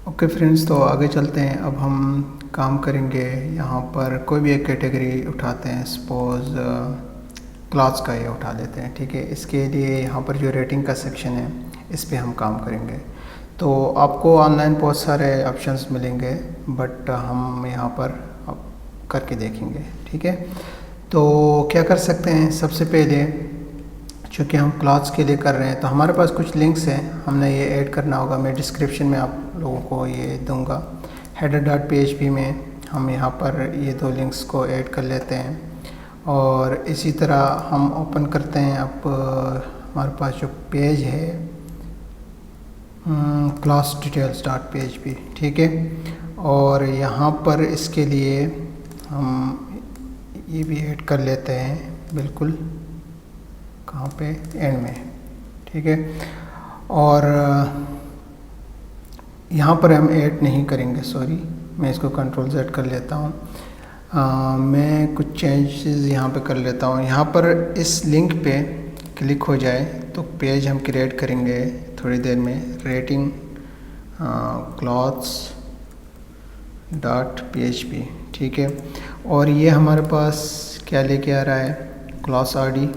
Okay friends, तो आगे चलते हैं। अब हम काम करेंगे यहाँ पर कोई भी एक कैटेगरी उठाते हैं। सपोज़ क्लास का ये उठा लेते हैं, ठीक है। इसके लिए यहाँ पर जो रेटिंग का सेक्शन है इस पे हम काम करेंगे। तो आपको ऑनलाइन बहुत सारे ऑप्शंस मिलेंगे, बट हम यहाँ पर अब करके देखेंगे, ठीक है। तो क्या कर सकते हैं, सबसे पहले चूँकि हम क्लास के लिए कर रहे हैं तो हमारे पास कुछ लिंक्स हैं, हमने ये ऐड करना होगा। मैं डिस्क्रिप्शन में आप लोगों को ये दूंगा। header.php में हम यहाँ पर ये दो लिंक्स को ऐड कर लेते हैं और इसी तरह हम ओपन करते हैं। अब हमारे पास जो पेज है classdetails.php, ठीक है। और यहाँ पर इसके लिए हम ये भी ऐड कर लेते हैं, बिल्कुल कहाँ पे, एंड में, ठीक है। और यहाँ पर हम ऐड नहीं करेंगे, सॉरी, मैं इसको कंट्रोल Z कर लेता हूँ। मैं कुछ चेंजेस यहाँ पे कर लेता हूँ। यहाँ पर इस लिंक पे क्लिक हो जाए तो पेज हम क्रिएट करेंगे थोड़ी देर में, रेटिंग cloths.php, ठीक है। और ये हमारे पास क्या लेके आ रहा है, क्लास आईडी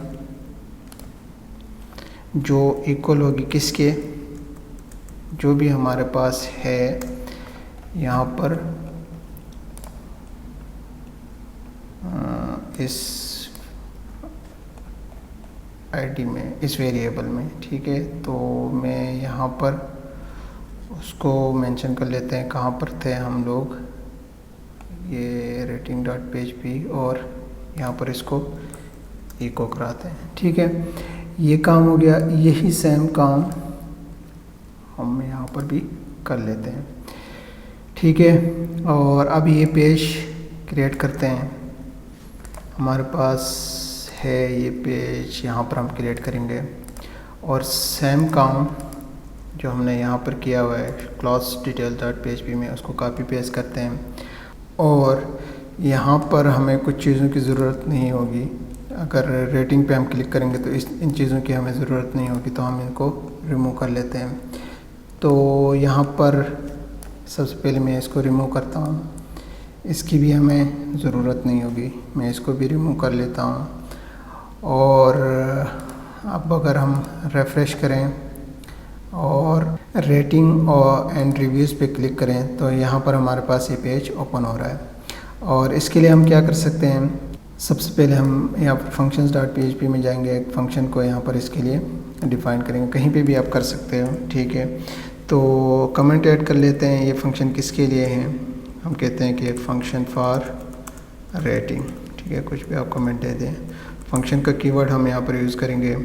जो इक्वल होगी किसके, जो भी हमारे पास है यहाँ पर इस आईडी में, इस वेरिएबल में, ठीक है। तो मैं यहाँ पर उसको मेंशन कर लेते हैं, कहाँ पर थे हम लोग, ये rating.php, और यहाँ पर इसको इको कराते हैं, ठीक है। ये काम हो गया। यही सेम काम हम यहाँ पर भी कर लेते हैं, ठीक है। और अब ये पेज क्रिएट करते हैं। हमारे पास है ये पेज, यहाँ पर हम क्रिएट करेंगे और सेम काम जो हमने यहाँ पर किया हुआ है classdetails.php में, उसको कॉपी पेस्ट करते हैं। और यहाँ पर हमें कुछ चीज़ों की ज़रूरत नहीं होगी। अगर रेटिंग पे हम क्लिक करेंगे तो इन चीज़ों की हमें ज़रूरत नहीं होगी, तो हम इनको रिमूव कर लेते हैं। तो यहाँ पर सबसे पहले मैं इसको रिमूव करता हूँ, इसकी भी हमें ज़रूरत नहीं होगी, मैं इसको भी रिमूव कर लेता हूँ। और अब अगर हम रिफ़्रेश करें और रेटिंग और एंड रिव्यूज़ पे क्लिक करें तो यहाँ पर हमारे पास ये पेज ओपन हो रहा है। और इसके लिए हम क्या कर सकते हैं, सबसे पहले हम यहाँ पर functions.php में जाएंगे, एक फंक्शन को यहाँ पर इसके लिए डिफ़ाइन करेंगे। कहीं पे भी आप कर सकते हो, ठीक है। तो कमेंट ऐड कर लेते हैं, ये फंक्शन किसके लिए है, हम कहते हैं कि फंक्शन फॉर रेटिंग, ठीक है। कुछ भी आप कमेंट दे दें। फंक्शन का कीवर्ड हम यहाँ पर यूज़ करेंगे।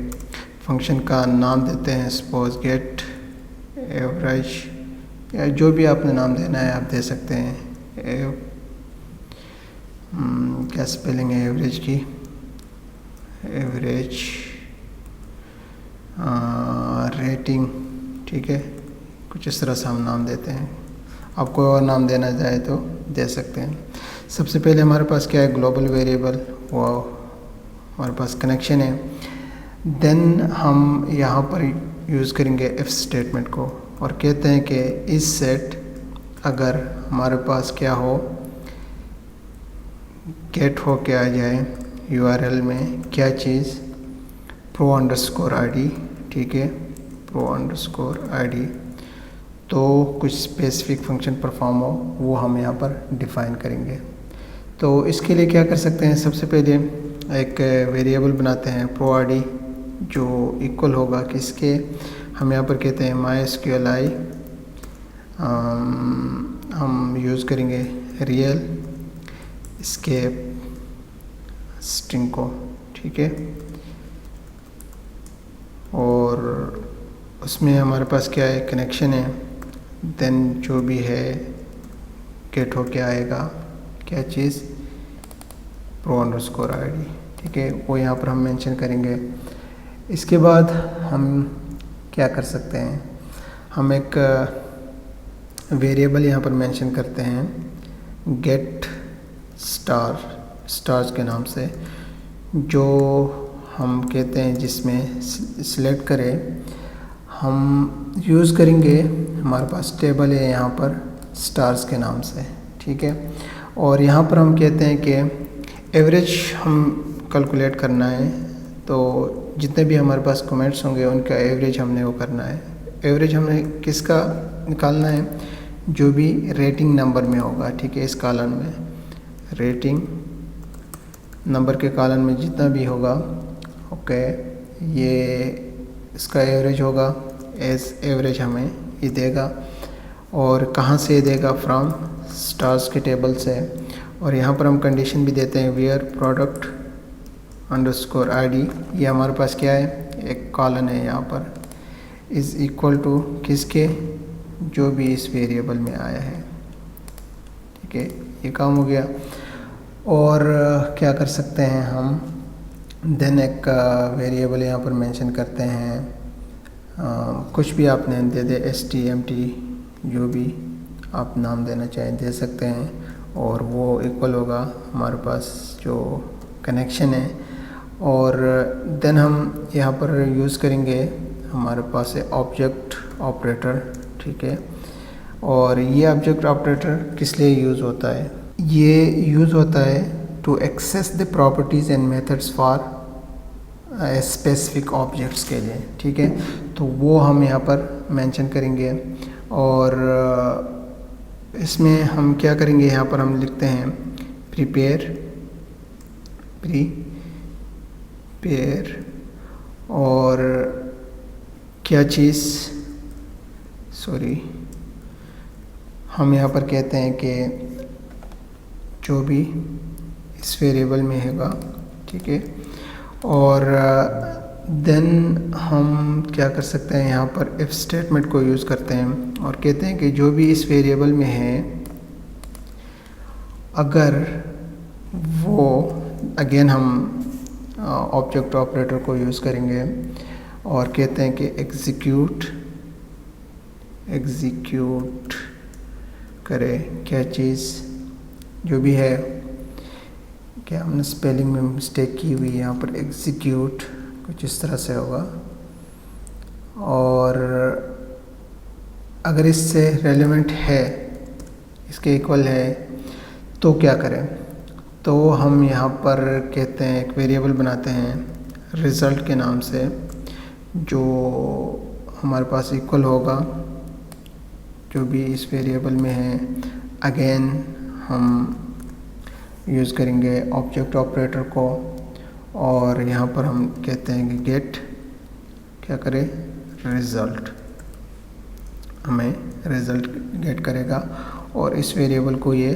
फंक्शन का नाम देते हैं सपोज गेट एवरेज, या जो भी आपने नाम देना है आप दे सकते हैं। क्या स्पेलिंग है एवरेज की, एवरेज रेटिंग, ठीक है। कुछ इस तरह से हम नाम देते हैं। आपको और नाम देना चाहे तो दे सकते हैं। सबसे पहले हमारे पास क्या है, ग्लोबल वेरिएबल, वो हमारे पास कनेक्शन है। देन हम यहाँ पर यूज़ करेंगे इफ स्टेटमेंट को और कहते हैं कि इस सेट अगर हमारे पास क्या हो, गेट हो के आ जाए यूआरएल में क्या चीज़, pro_id, ठीक है, pro_id, तो कुछ स्पेसिफिक फंक्शन परफॉर्म हो वो हम यहाँ पर डिफ़ाइन करेंगे। तो इसके लिए क्या कर सकते हैं, सबसे पहले एक वेरिएबल बनाते हैं pro_id जो इक्वल होगा किसके, हम यहाँ पर कहते हैं mysqli, हम यूज़ करेंगे रियल स्केप स्ट्रिंग को, ठीक है। और उसमें हमारे पास क्या है, कनेक्शन है। देन जो भी है गेट हो के आएगा क्या चीज़, pro_id, ठीक है, वो यहाँ पर हम मेंशन करेंगे। इसके बाद हम क्या कर सकते हैं, हम एक वेरिएबल यहाँ पर मेंशन करते हैं गेट स्टार्स के नाम से, जो हम कहते हैं जिसमें सिलेक्ट करें, हम यूज़ करेंगे हमारे पास टेबल है यहाँ पर स्टार्स के नाम से, ठीक है। और यहाँ पर हम कहते हैं कि एवरेज हम कैलकुलेट करना है, तो जितने भी हमारे पास कमेंट्स होंगे उनका एवरेज हमने वो करना है। एवरेज हमने किसका निकालना है, जो भी रेटिंग नंबर में होगा, ठीक है। इस कॉलम में रेटिंग नंबर के कॉलम में जितना भी होगा, ओके, ये इसका एवरेज होगा। एज एवरेज हमें ये देगा, और कहाँ से देगा, फ्रॉम स्टार्स के टेबल से। और यहाँ पर हम कंडीशन भी देते हैं, वेयर प्रोडक्ट अंडरस्कोर ID, ये हमारे पास क्या है, एक कॉलन है यहाँ पर, इज़ इक्वल टू किसके, जो भी इस वेरिएबल में आया है, ठीक है। ये काम हो गया। और क्या कर सकते हैं हम, देन एक वेरिएबल यहाँ पर मेंशन करते हैं, कुछ भी आपने दे दे, STMT, जो भी आप नाम देना चाहें दे सकते हैं, और वो इक्वल होगा हमारे पास जो कनेक्शन है। और देन हम यहाँ पर यूज़ करेंगे, हमारे पास है ऑब्जेक्ट ऑपरेटर, ठीक है। और ये ऑब्जेक्ट ऑपरेटर किस लिए यूज़ होता है, ये यूज़ होता है to access the properties and methods for specific objects के लिए, ठीक है। तो वो हम यहाँ पर मेंशन करेंगे। और इसमें हम क्या करेंगे, यहाँ पर हम लिखते हैं प्रिपेयर और क्या चीज़, सॉरी, हम यहाँ पर कहते हैं कि जो भी इस वेरिएबल में होगा, ठीक है। और देन हम क्या कर सकते हैं, यहाँ पर इफ स्टेटमेंट को यूज़ करते हैं और कहते हैं कि जो भी इस वेरिएबल में है, अगर वो, अगेन हम ऑब्जेक्ट ऑपरेटर को यूज़ करेंगे और कहते हैं कि एग्जीक्यूट करे क्या चीज़, जो भी है, क्या हमने स्पेलिंग में मिस्टेक की हुई है, यहाँ पर एग्जीक्यूट कुछ इस तरह से होगा। और अगर इससे रेलेवेंट है, इसके इक्वल है, तो क्या करें, तो हम यहाँ पर कहते हैं एक वेरिएबल बनाते हैं रिज़ल्ट के नाम से, जो हमारे पास इक्वल होगा जो भी इस वेरिएबल में है। अगेन हम यूज़ करेंगे ऑब्जेक्ट ऑपरेटर को, और यहाँ पर हम कहते हैं कि गेट क्या करे, रिज़ल्ट, हमें रिज़ल्ट गेट करेगा और इस वेरिएबल को ये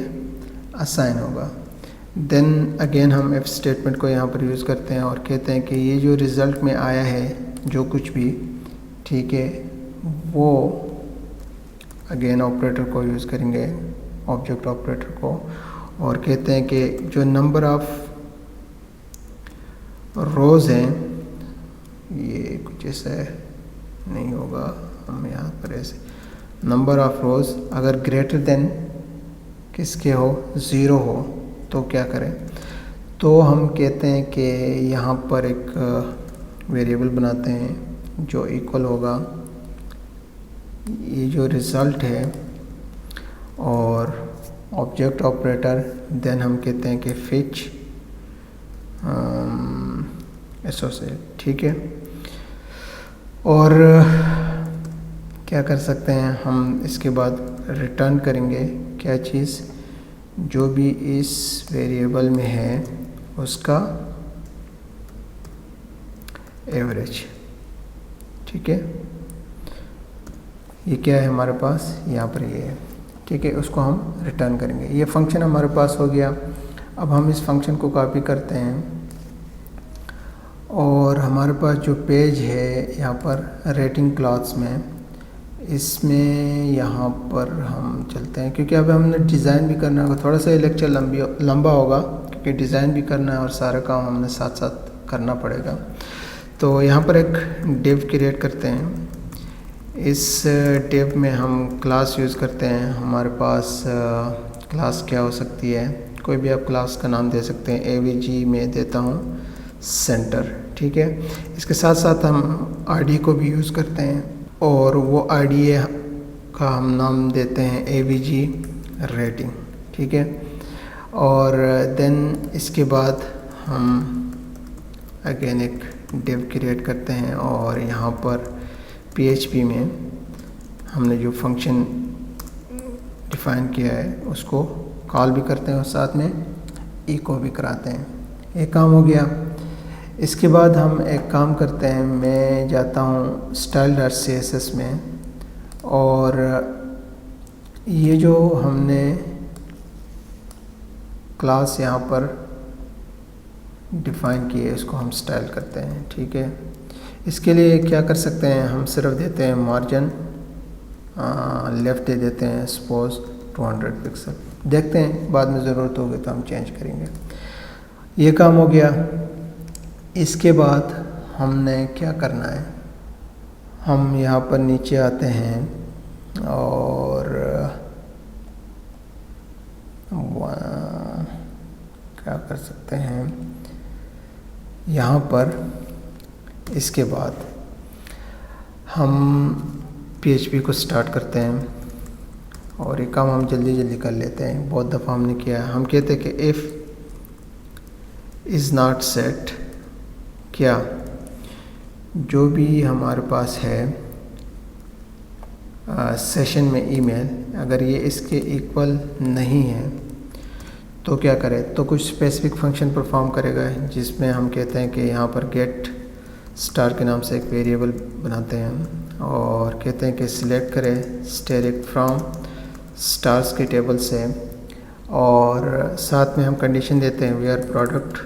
असाइन होगा। देन अगेन हम इफ स्टेटमेंट को यहाँ पर यूज़ करते हैं और कहते हैं कि ये जो रिज़ल्ट में आया है जो कुछ भी, ठीक है, वो अगेन ऑपरेटर को यूज़ करेंगे, ऑब्जेक्ट ऑपरेटर को, और कहते हैं कि जो नंबर ऑफ रोज़ हैं, ये कुछ ऐसा नहीं होगा, हम यहाँ पर ऐसे नंबर ऑफ रोज़ अगर ग्रेटर देन किसके हो, 0 हो, तो क्या करें, तो हम कहते हैं कि यहाँ पर एक वेरिएबल बनाते हैं जो इक्वल होगा ये जो रिज़ल्ट है और ऑब्जेक्ट ऑपरेटर। देन हम कहते हैं कि फिच एसोसिएट, ठीक है। और क्या कर सकते हैं हम, इसके बाद रिटर्न करेंगे क्या चीज़, जो भी इस वेरिएबल में है उसका एवरेज, ठीक है। ये क्या है हमारे पास, यहाँ पर ये है, ठीक है, उसको हम रिटर्न करेंगे। ये फंक्शन हमारे पास हो गया। अब हम इस फंक्शन को कॉपी करते हैं और हमारे पास जो पेज है यहाँ पर रेटिंग क्लास में, इसमें यहाँ पर हम चलते हैं, क्योंकि अब हमने डिज़ाइन भी करना होगा। थोड़ा सा ये लेक्चर लंबा होगा क्योंकि डिज़ाइन भी करना है और सारा काम हमने साथ साथ करना पड़ेगा। तो यहाँ पर एक डिव क्रिएट करते हैं। इस डिव में हम क्लास यूज़ करते हैं। हमारे पास क्लास क्या हो सकती है, कोई भी आप क्लास का नाम दे सकते हैं। AVG में देता हूँ सेंटर, ठीक है। इसके साथ साथ हम ID को भी यूज़ करते हैं और वो ID का हम नाम देते हैं AVG रेटिंग, ठीक है। और देन इसके बाद हम अगेन एक डिव क्रिएट करते हैं और यहाँ पर PHP में हमने जो फंक्शन डिफ़ाइन किया है उसको कॉल भी करते हैं और साथ में इको भी कराते हैं। एक काम हो गया। इसके बाद हम एक काम करते हैं, मैं जाता हूँ style.css में और ये जो हमने क्लास यहाँ पर डिफ़ाइन की है इसको हम स्टाइल करते हैं, ठीक है। इसके लिए क्या कर सकते हैं, हम सिर्फ देते हैं मार्जिन लेफ़्ट दे देते हैं सपोज 200 पिक्सल, देखते हैं बाद में ज़रूरत होगी तो हम चेंज करेंगे। ये काम हो गया। इसके बाद हमने क्या करना है, हम यहाँ पर नीचे आते हैं और क्या कर सकते हैं यहाँ पर। इसके बाद हम PHP को स्टार्ट करते हैं और ये काम हम जल्दी जल्दी कर लेते हैं, बहुत दफ़ा हमने किया है। हम कहते हैं कि इफ़ इज़ नॉट सेट, क्या जो भी हमारे पास है सेशन में ईमेल, अगर ये इसके इक्वल नहीं है तो क्या करें, तो कुछ स्पेसिफिक फंक्शन परफॉर्म करेगा जिसमें हम कहते हैं कि यहाँ पर गेट स्टार के नाम से एक वेरिएबल बनाते हैं और कहते हैं कि सिलेक्ट करें स्टेरिक फ्रॉम स्टार्स के टेबल से और साथ में हम कंडीशन देते हैं where product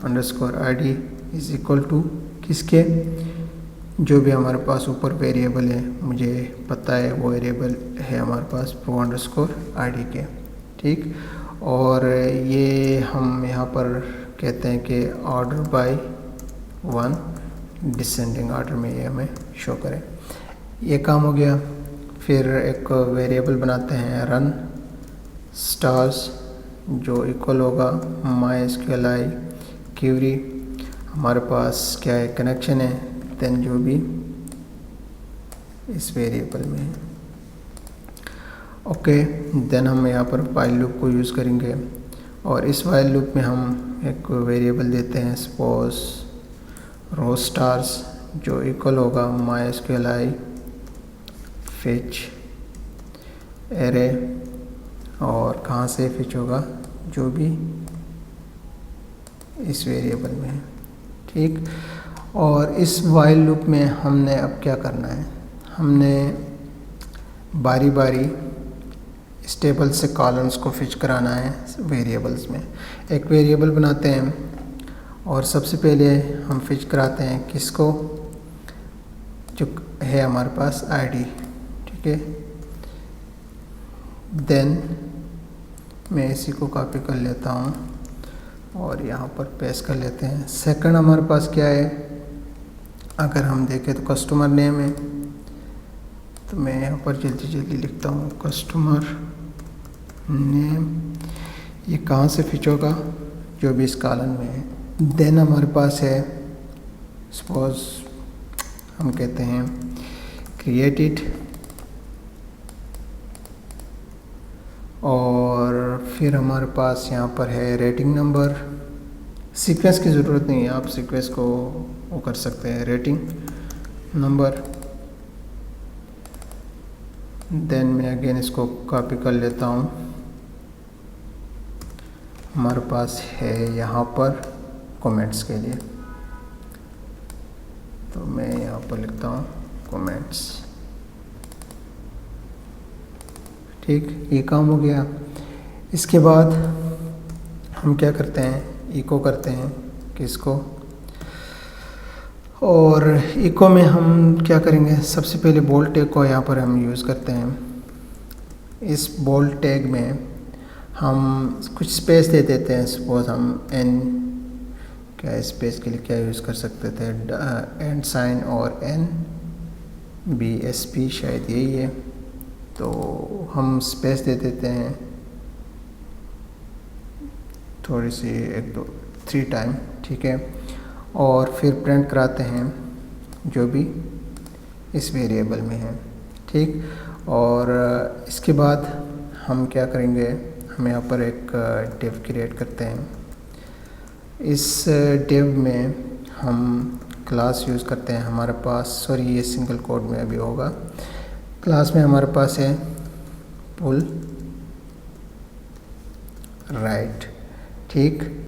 underscore ID is equal to किसके, जो भी हमारे पास ऊपर वेरिएबल है, मुझे पता है वो वेरिएबल है हमारे पास प्रो अंडरस्कोर ID के, ठीक। और ये हम यहाँ पर कहते हैं कि ऑर्डर बाय 1 डिसेंडिंग ऑर्डर में ये हमें शो करें। ये काम हो गया। फिर एक वेरिएबल बनाते हैं रन स्टार्स जो इक्वल होगा MySQLi क्यूरी, हमारे पास क्या है कनेक्शन है, देन जो भी इस वेरिएबल में है, ओके। देन हम यहाँ पर वाइल लूप को यूज़ करेंगे और इस वाइल लूप में हम एक वेरिएबल देते हैं सपोज रो स्टार्स जो इक्वल होगा MySQLi फिच एरे, और कहाँ से फिच होगा, जो भी इस वेरिएबल में है, ठीक। और इस वाइल लूप में हमने अब क्या करना है, हमने बारी बारी इस टेबल से कॉलम्स को फिच कराना है वेरिएबल्स में। एक वेरिएबल बनाते हैं और सबसे पहले हम फिच कराते हैं किसको, जो है हमारे पास ID, ठीक है। देन मैं इसी को कॉपी कर लेता हूँ और यहाँ पर पेस्ट कर लेते हैं। सेकंड हमारे पास क्या है, अगर हम देखें तो कस्टमर नेम है, तो मैं यहाँ पर जल्दी जल्दी लिखता हूँ कस्टमर नेम, ये कहाँ से फिच होगा, जो भी इस कॉलम में है। देन हमारे पास है सपोज हम कहते हैं क्रिएटेड, और फिर हमारे पास यहाँ पर है रेटिंग नंबर। सीक्वेंस की ज़रूरत नहीं है, आप सीक्वेंस को वो कर सकते हैं, रेटिंग नंबर। देन मैं अगेन इसको कॉपी कर लेता हूँ, हमारे पास है यहाँ पर कमेंट्स के लिए, तो मैं यहाँ पर लिखता हूँ कमेंट्स, ठीक। ये काम हो गया। इसके बाद हम क्या करते हैं, इको करते हैं किसको, और इको में हम क्या करेंगे, सबसे पहले बोल्ड टैग को यहाँ पर हम यूज़ करते हैं। इस बोल्ड टैग में हम कुछ स्पेस दे देते हैं, सपोज हम n, क्या स्पेस के लिए क्या यूज़ कर सकते थे, एंड साइन और NBSP शायद यही है, तो हम स्पेस दे देते हैं थोड़ी सी, 1 2 3 टाइम, ठीक है। और फिर प्रिंट कराते हैं जो भी इस वेरिएबल में है, ठीक। और इसके बाद हम क्या करेंगे, हम यहाँ पर एक डिव क्रिएट करते हैं। इस डिव में हम क्लास यूज़ करते हैं। हमारे पास, सॉरी ये सिंगल कोड में अभी होगा। क्लास में हमारे पास है पुल राइट, ठीक।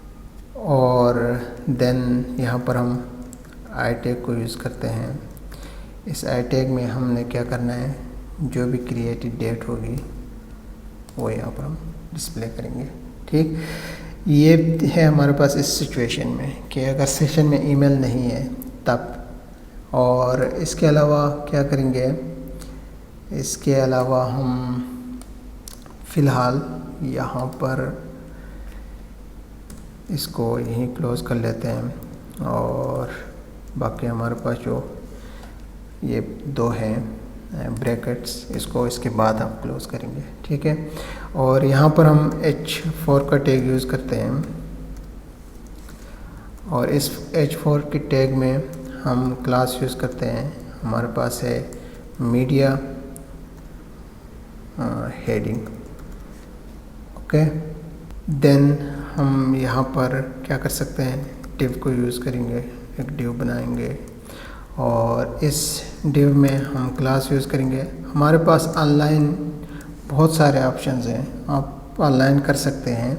और देन यहाँ पर हम आई टैग को यूज़ करते हैं। इस आई टैग में हमने क्या करना है, जो भी क्रिएटेड डेट होगी वो यहाँ पर हम डिस्प्ले करेंगे, ठीक। ये है हमारे पास इस सिचुएशन में कि अगर सेशन में ईमेल नहीं है तब। और इसके अलावा क्या करेंगे, इसके अलावा हम फ़िलहाल यहाँ पर इसको यहीं क्लोज़ कर लेते हैं। और बाकी हमारे पास जो ये दो हैं ब्रैकेट्स, इसको इसके बाद हम क्लोज़ करेंगे, ठीक है। और यहाँ पर हम H4 का टैग यूज़ करते हैं। और इस H4 के टैग में हम क्लास यूज़ करते हैं। हमारे पास है मीडिया हेडिंग, ओके। देन हम यहाँ पर क्या कर सकते हैं, डिव को यूज़ करेंगे, एक डिव बनाएंगे। और इस डिव में हम क्लास यूज़ करेंगे। हमारे पास ऑनलाइन बहुत सारे ऑप्शंस हैं, आप ऑनलाइन कर सकते हैं।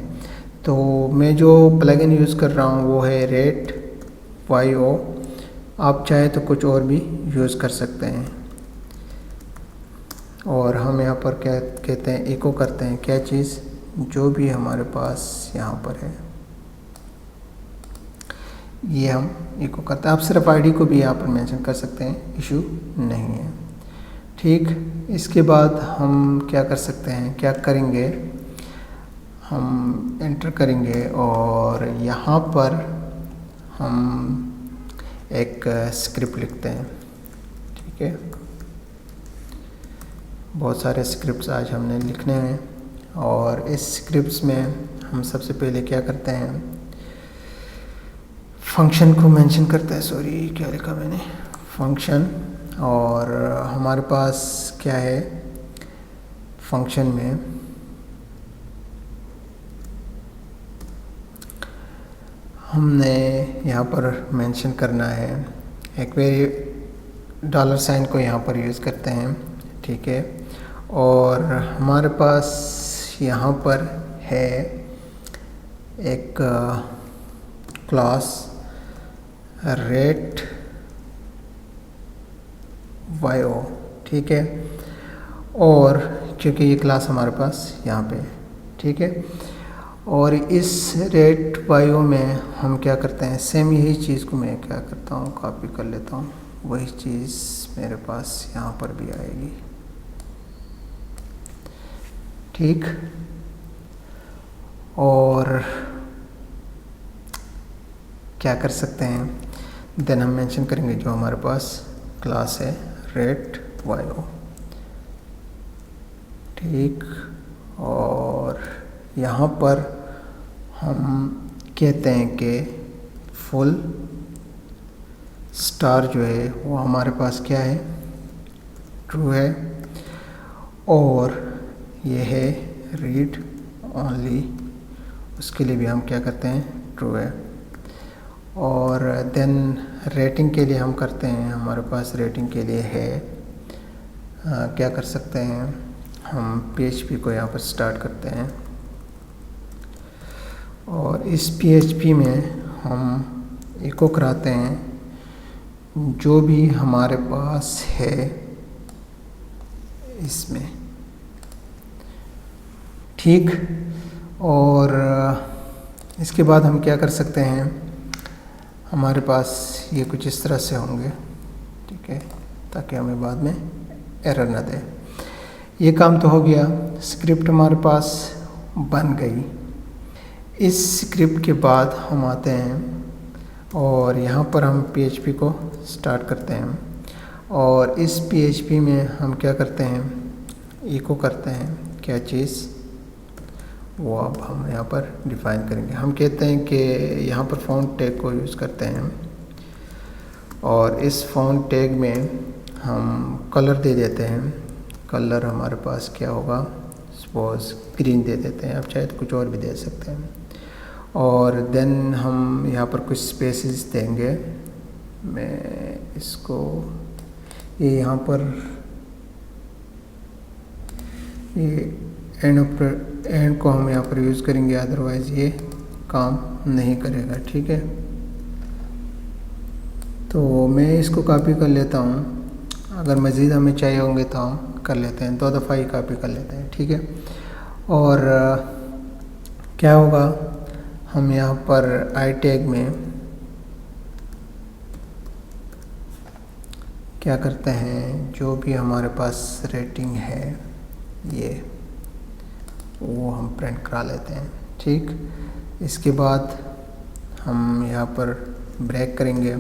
तो मैं जो प्लगइन यूज़ कर रहा हूँ वो है rate.io। आप चाहे तो कुछ और भी यूज़ कर सकते हैं। और हम यहाँ पर क्या कहते हैं, इको करते हैं क्या चीज़, जो भी हमारे पास यहाँ पर है ये हम इको करते हैं। आप सिर्फ आईडी को भी यहाँ पर मेंशन कर सकते हैं, इशू नहीं है, ठीक। इसके बाद हम क्या कर सकते हैं, क्या करेंगे, हम एंटर करेंगे और यहाँ पर हम एक स्क्रिप्ट लिखते हैं, ठीक है। बहुत सारे स्क्रिप्ट्स आज हमने लिखने हैं। और इस स्क्रिप्ट्स में हम सबसे पहले क्या करते हैं, फंक्शन को मेंशन करते हैं। सॉरी क्या लिखा मैंने, फंक्शन। और हमारे पास क्या है, फंक्शन में हमने यहाँ पर मेंशन करना है, एक $साइन को यहाँ पर यूज़ करते हैं, ठीक है। और हमारे पास यहाँ पर है एक क्लास rate.io, ठीक है। और क्योंकि ये क्लास हमारे पास यहाँ पे, ठीक है। और इस rate.io में हम क्या करते हैं, सेम यही चीज़ को मैं क्या करता हूँ, कॉपी कर लेता हूँ, वही चीज़ मेरे पास यहाँ पर भी आएगी, ठीक। और क्या कर सकते हैं, देन हम मेंशन करेंगे जो हमारे पास क्लास है rate.io, ठीक। और यहाँ पर हम कहते हैं कि फुल स्टार जो है वो हमारे पास क्या है, ट्रू है। और ये है रीड ओनली, उसके लिए भी हम क्या करते हैं, ट्रू है। और देन रेटिंग के लिए हम करते हैं, हमारे पास रेटिंग के लिए है क्या कर सकते हैं, हम PHP को यहाँ पर स्टार्ट करते हैं। और इस PHP में हम इको कराते हैं जो भी हमारे पास है इसमें, ठीक। और इसके बाद हम क्या कर सकते हैं, हमारे पास ये कुछ इस तरह से होंगे, ठीक है, ताकि हमें बाद में एरर ना दे। ये काम तो हो गया, स्क्रिप्ट हमारे पास बन गई। इस स्क्रिप्ट के बाद हम आते हैं और यहाँ पर हम PHP को स्टार्ट करते हैं। और इस PHP में हम क्या करते हैं, इको करते हैं क्या चीज़, वो अब हम यहाँ पर डिफ़ाइन करेंगे। हम कहते हैं कि यहाँ पर फ़ॉन्ट टैग को यूज़ करते हैं और इस फ़ॉन्ट टैग में हम कलर दे देते हैं। कलर हमारे पास क्या होगा, सपोज ग्रीन दे देते हैं, आप चाहे तो कुछ और भी दे सकते हैं। और देन हम यहाँ पर कुछ स्पेसेस देंगे। मैं इसको ये यहाँ पर ये एंड को हम यहाँ पर यूज़ करेंगे, अदरवाइज़ ये काम नहीं करेगा। ठीक है, तो मैं इसको कॉपी कर लेता हूँ। अगर मज़ीद हमें चाहिए होंगे तो हम कर लेते हैं, 2 दफ़ा ही कॉपी कर लेते हैं। ठीक है, और क्या होगा, हम यहाँ पर आई टैग में क्या करते हैं, जो भी हमारे पास रेटिंग है ये वो हम प्रिंट करा लेते हैं। ठीक, इसके बाद हम यहाँ पर ब्रेक करेंगे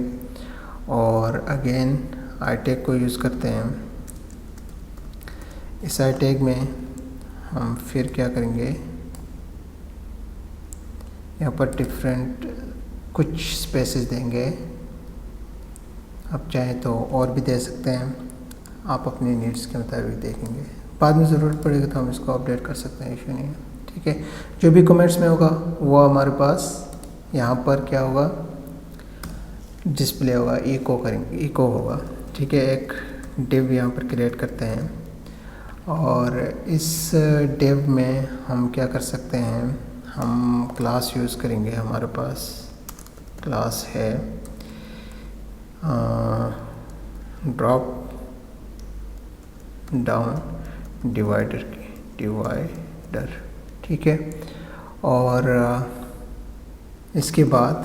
और अगेन आई टैग को यूज़ करते हैं। इस आई टैग में हम फिर क्या करेंगे, यहाँ पर डिफरेंट कुछ स्पेसेस देंगे। आप चाहें तो और भी दे सकते हैं, आप अपनी नीड्स के मुताबिक देखेंगे, बाद में ज़रूरत पड़ेगी तो हम इसको अपडेट कर सकते हैं, इशू नहीं है। ठीक है, जो भी कमेंट्स में होगा वो हमारे पास यहाँ पर क्या होगा, डिस्प्ले होगा, इको करेंगे, इको होगा। ठीक है, एक डिव यहाँ पर क्रिएट करते हैं और इस डिव में हम क्या कर सकते हैं, हम क्लास यूज़ करेंगे। हमारे पास क्लास है ड्रॉप डाउन डिवाइडर। ठीक है, और इसके बाद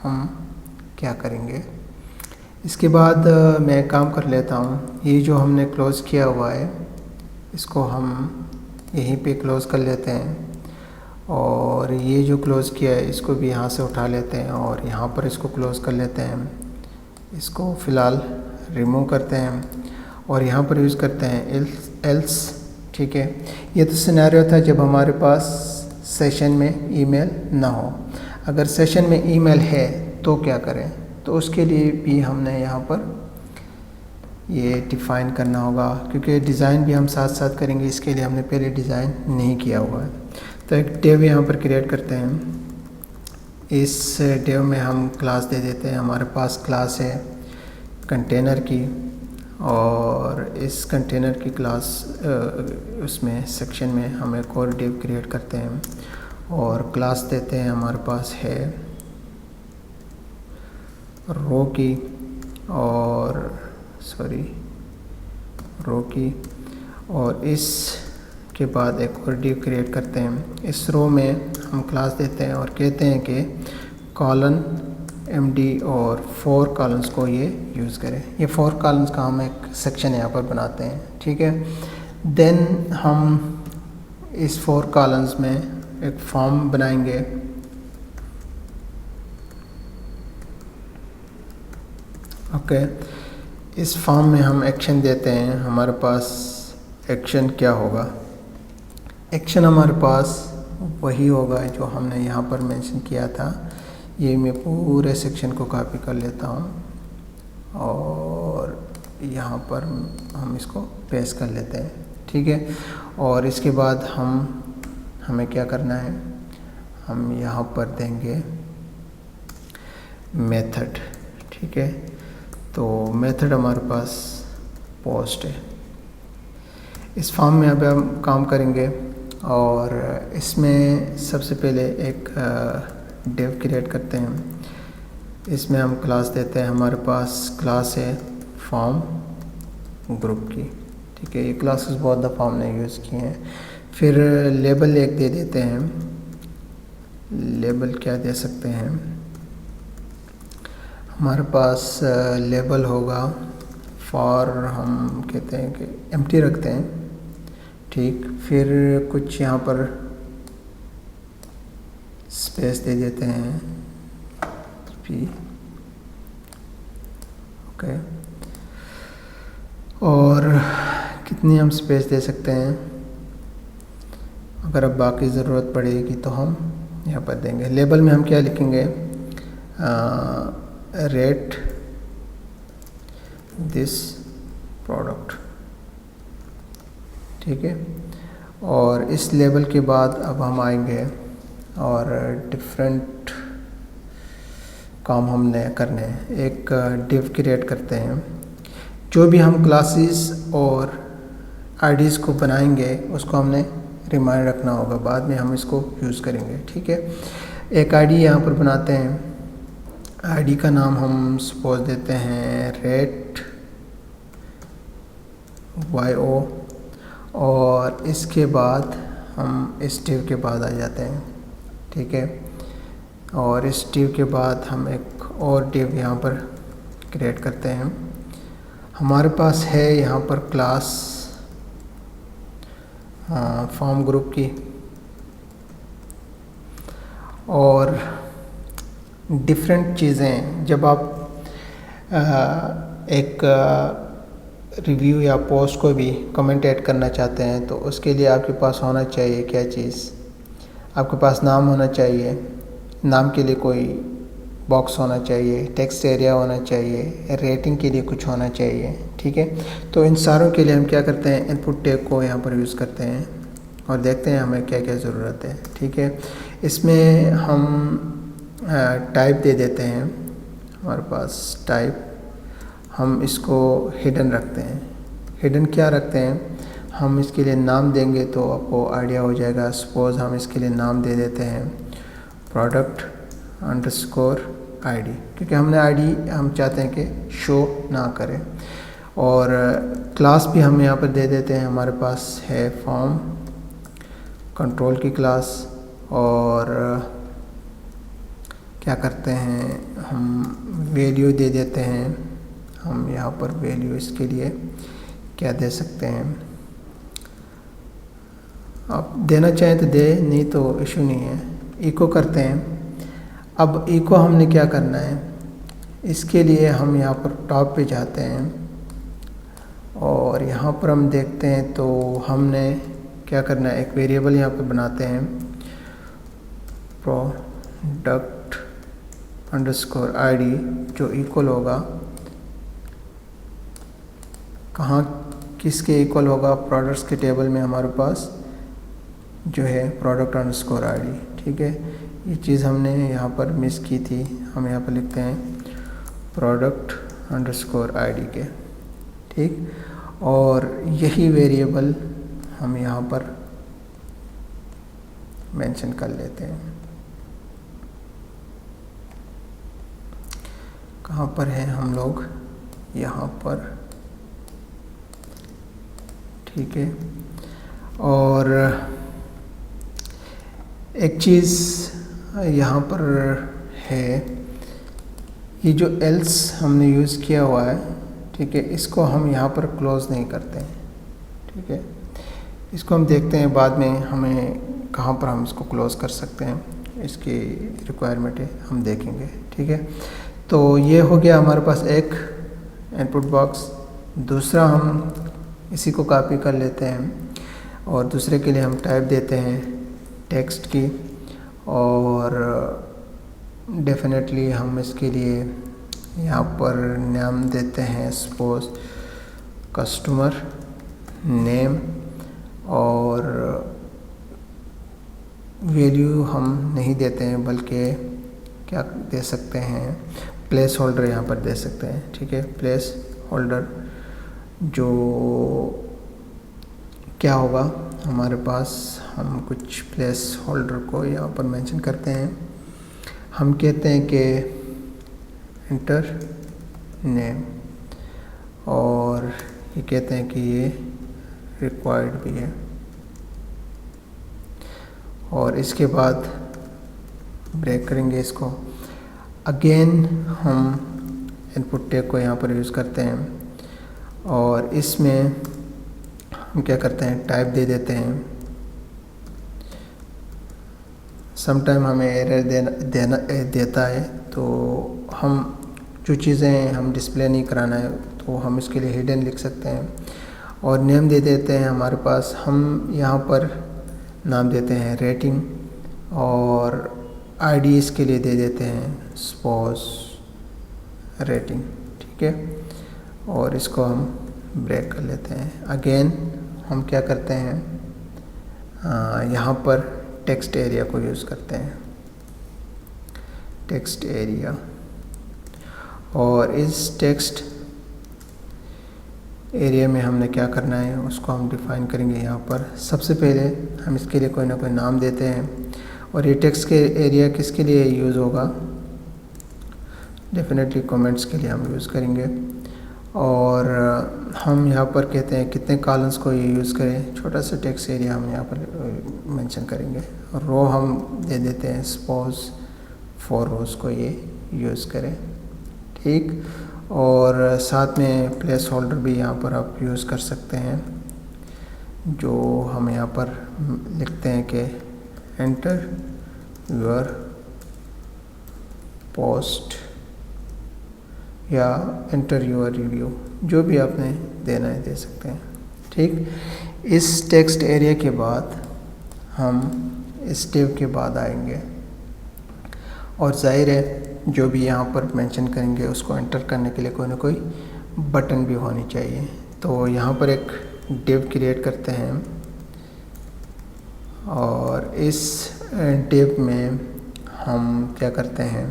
हम क्या करेंगे, इसके बाद मैं काम कर लेता हूँ। ये जो हमने क्लोज़ किया हुआ है इसको हम यहीं पे क्लोज़ कर लेते हैं, और ये जो क्लोज़ किया है इसको भी यहाँ से उठा लेते हैं और यहाँ पर इसको क्लोज़ कर लेते हैं। इसको फ़िलहाल रिमूव करते हैं और यहाँ पर यूज़ करते हैं एल्स। ठीक है, ये तो सिनेरियो था जब हमारे पास सेशन में ईमेल ना हो। अगर सेशन में ईमेल है तो क्या करें, तो उसके लिए भी हमने यहाँ पर ये डिफ़ाइन करना होगा, क्योंकि डिज़ाइन भी हम साथ साथ करेंगे। इसके लिए हमने पहले डिज़ाइन नहीं किया हुआ है। तो एक डिव यहाँ पर क्रिएट करते हैं। इस डिव में हम क्लास दे देते हैं। हमारे पास क्लास है कंटेनर की, और इस कंटेनर की क्लास उसमें सेक्शन में हम एक और डिव क्रिएट करते हैं और क्लास देते हैं। हमारे पास है रो की और रो की, और इस के बाद एक और डिव क्रिएट करते हैं। इस रो में हम क्लास देते हैं और कहते हैं कि कॉलन एमडी और 4 कॉलम्स को ये यूज़ करें। ये 4 कॉलम्स का हम एक सेक्शन यहाँ पर बनाते हैं। ठीक है, देन हम इस 4 कॉलम्स में एक फॉर्म बनाएंगे। ओके, इस फॉर्म में हम एक्शन देते हैं। हमारे पास एक्शन क्या होगा, एक्शन हमारे पास वही होगा जो हमने यहाँ पर मेंशन किया था। ये मैं पूरे सेक्शन को कॉपी कर लेता हूँ और यहाँ पर हम इसको पेस्ट कर लेते हैं। ठीक है, और इसके बाद हमें क्या करना है, हम यहाँ पर देंगे मेथड। ठीक है, तो मेथड हमारे पास पोस्ट है। इस फॉर्म में अब हम काम करेंगे और इसमें सबसे पहले एक डिव क्रिएट करते हैं। इसमें हम क्लास देते हैं। हमारे पास क्लास है फॉर्म ग्रुप की। ठीक है, ये क्लासेस बहुत दफ़ा हमने यूज़ किए हैं। फिर लेबल एक दे देते हैं। लेबल क्या दे सकते हैं, हमारे पास लेबल होगा फॉर, हम कहते हैं कि एम्प्टी रखते हैं। ठीक, फिर कुछ यहाँ पर स्पेस दे देते हैं पी। ओके, और कितनी हम स्पेस दे सकते हैं, अगर अब बाकी ज़रूरत पड़ेगी तो हम यहाँ पर देंगे। लेबल में हम क्या लिखेंगे, रेट दिस प्रोडक्ट। ठीक है। और इस लेवल के बाद अब हम आएंगे और डिफरेंट काम हमने करने हैं। एक डिव क्रिएट करते हैं। जो भी हम क्लासेस और आईडीज़ को बनाएंगे उसको हमने रिमाइंड रखना होगा, बाद में हम इसको यूज़ करेंगे, ठीक है। एक आईडी यहाँ पर बनाते हैं। आईडी का नाम हम सपोज देते हैं रेट YO, और इसके बाद हम इस डिव के बाद आ जाते हैं, ठीक है। और इस डिव के बाद हम एक और डिव यहाँ पर क्रिएट करते हैं। हमारे पास है यहाँ पर क्लास फॉर्म ग्रुप की, और डिफरेंट चीज़ें जब आप एक रिव्यू या पोस्ट को भी कमेंट ऐड करना चाहते हैं तो उसके लिए आपके पास होना चाहिए क्या चीज़, आपके पास नाम होना चाहिए, नाम के लिए कोई बॉक्स होना चाहिए, टेक्स्ट एरिया होना चाहिए, रेटिंग के लिए कुछ होना चाहिए, ठीक है। तो इन सारों के लिए हम क्या करते हैं, इनपुट टैग को यहाँ पर यूज़ करते हैं और देखते हैं हमें क्या क्या ज़रूरत है, ठीक है। इसमें हम टाइप दे देते हैं। हमारे पास टाइप, हम इसको हिडन रखते हैं। हिडन क्या रखते हैं, हम इसके लिए नाम देंगे तो आपको आइडिया हो जाएगा। सपोज़ हम इसके लिए नाम दे देते हैं प्रोडक्ट अंडरस्कोर ID, क्योंकि हमने ID हम चाहते हैं कि शो ना करें। और क्लास भी हम यहाँ पर दे देते हैं। हमारे पास है फॉर्म कंट्रोल की क्लास, और क्या करते हैं हम वैल्यू दे देते हैं। हम यहाँ पर वैल्यू इसके लिए क्या दे सकते हैं, आप देना चाहें तो दे, नहीं तो इशू नहीं है। इको करते हैं। अब इको हमने क्या करना है, इसके लिए हम यहाँ पर टॉप पे जाते हैं और यहाँ पर हम देखते हैं तो हमने क्या करना है, एक वेरिएबल यहाँ पर बनाते हैं प्रोडक्ट अंडरस्कोर ID, जो इक्वल होगा कहाँ, किसके इक्वल होगा, प्रोडक्ट्स के टेबल में हमारे पास जो है प्रोडक्ट अंडरस्कोर ID, ठीक है। ये चीज़ हमने यहाँ पर मिस की थी। हम यहाँ पर लिखते हैं प्रोडक्ट अंडरस्कोर ID के, ठीक। और यही वेरिएबल हम यहाँ पर मेंशन कर लेते हैं। कहाँ पर हैं हम लोग, यहाँ पर, ठीक है। और एक चीज़ यहाँ पर है, ये जो एल्स हमने यूज़ किया हुआ है, ठीक है, इसको हम यहाँ पर क्लोज़ नहीं करते हैं, ठीक है। इसको हम देखते हैं बाद में हमें कहाँ पर हम इसको क्लोज़ कर सकते हैं, इसकी रिक्वायरमेंट है, हम देखेंगे, ठीक है। तो ये हो गया हमारे पास एक इनपुट बॉक्स। दूसरा हम इसी को कॉपी कर लेते हैं और दूसरे के लिए हम टाइप देते हैं टेक्स्ट की, और डेफिनेटली हम इसके लिए यहाँ पर नाम देते हैं सपोज कस्टमर नेम, और वैल्यू हम नहीं देते हैं बल्कि क्या दे सकते हैं, प्लेस होल्डर यहाँ पर दे सकते हैं, ठीक है। प्लेस होल्डर जो क्या होगा हमारे पास, हम कुछ प्लेस होल्डर को यहाँ पर मेंशन करते हैं। हम कहते हैं कि इंटर नेम, और ये कहते हैं कि ये रिक्वायर्ड भी है, और इसके बाद ब्रेक करेंगे इसको। अगेन हम इनपुट टैग को यहाँ पर यूज़ करते हैं और इसमें हम क्या करते हैं, टाइप दे देते हैं। समटाइम हमें एरर देता है, तो हम जो चीज़ें हम डिस्प्ले नहीं कराना है तो हम इसके लिए हिडन लिख सकते हैं, और नेम दे देते हैं हमारे पास। हम यहाँ पर नाम देते हैं रेटिंग, और ID इसके लिए दे देते हैं सपोज रेटिंग, ठीक है। और इसको हम ब्रेक कर लेते हैं। अगेन हम क्या करते हैं, यहाँ पर टेक्स्ट एरिया को यूज़ करते हैं, टेक्स्ट एरिया। और इस टेक्स्ट एरिया में हमने क्या करना है उसको हम डिफ़ाइन करेंगे। यहाँ पर सबसे पहले हम इसके लिए कोई ना कोई नाम देते हैं। और ये टेक्स्ट के एरिया किसके लिए यूज़ होगा, डेफिनेटली कमेंट्स के लिए हम यूज़ करेंगे। और हम यहाँ पर कहते हैं कितने कॉलम्स को ये यूज़ करें, छोटा सा टेक्स्ट एरिया हम यहाँ पर मेंशन करेंगे। और रो हम दे देते हैं, सपोज 4 रोज़ को ये यूज़ करें, ठीक। और साथ में प्लेस होल्डर भी यहाँ पर आप यूज़ कर सकते हैं, जो हम यहाँ पर लिखते हैं कि एंटर योर पोस्ट या एंटर योर रिव्यू, जो भी आपने देना है दे सकते हैं, ठीक। इस टेक्स्ट एरिया के बाद हम इस टेब के बाद आएंगे और जाहिर है जो भी यहाँ पर मेंशन करेंगे उसको एंटर करने के लिए कोई ना कोई बटन भी होनी चाहिए। तो यहाँ पर एक डिव क्रिएट करते हैं और इस डिव में हम क्या करते हैं,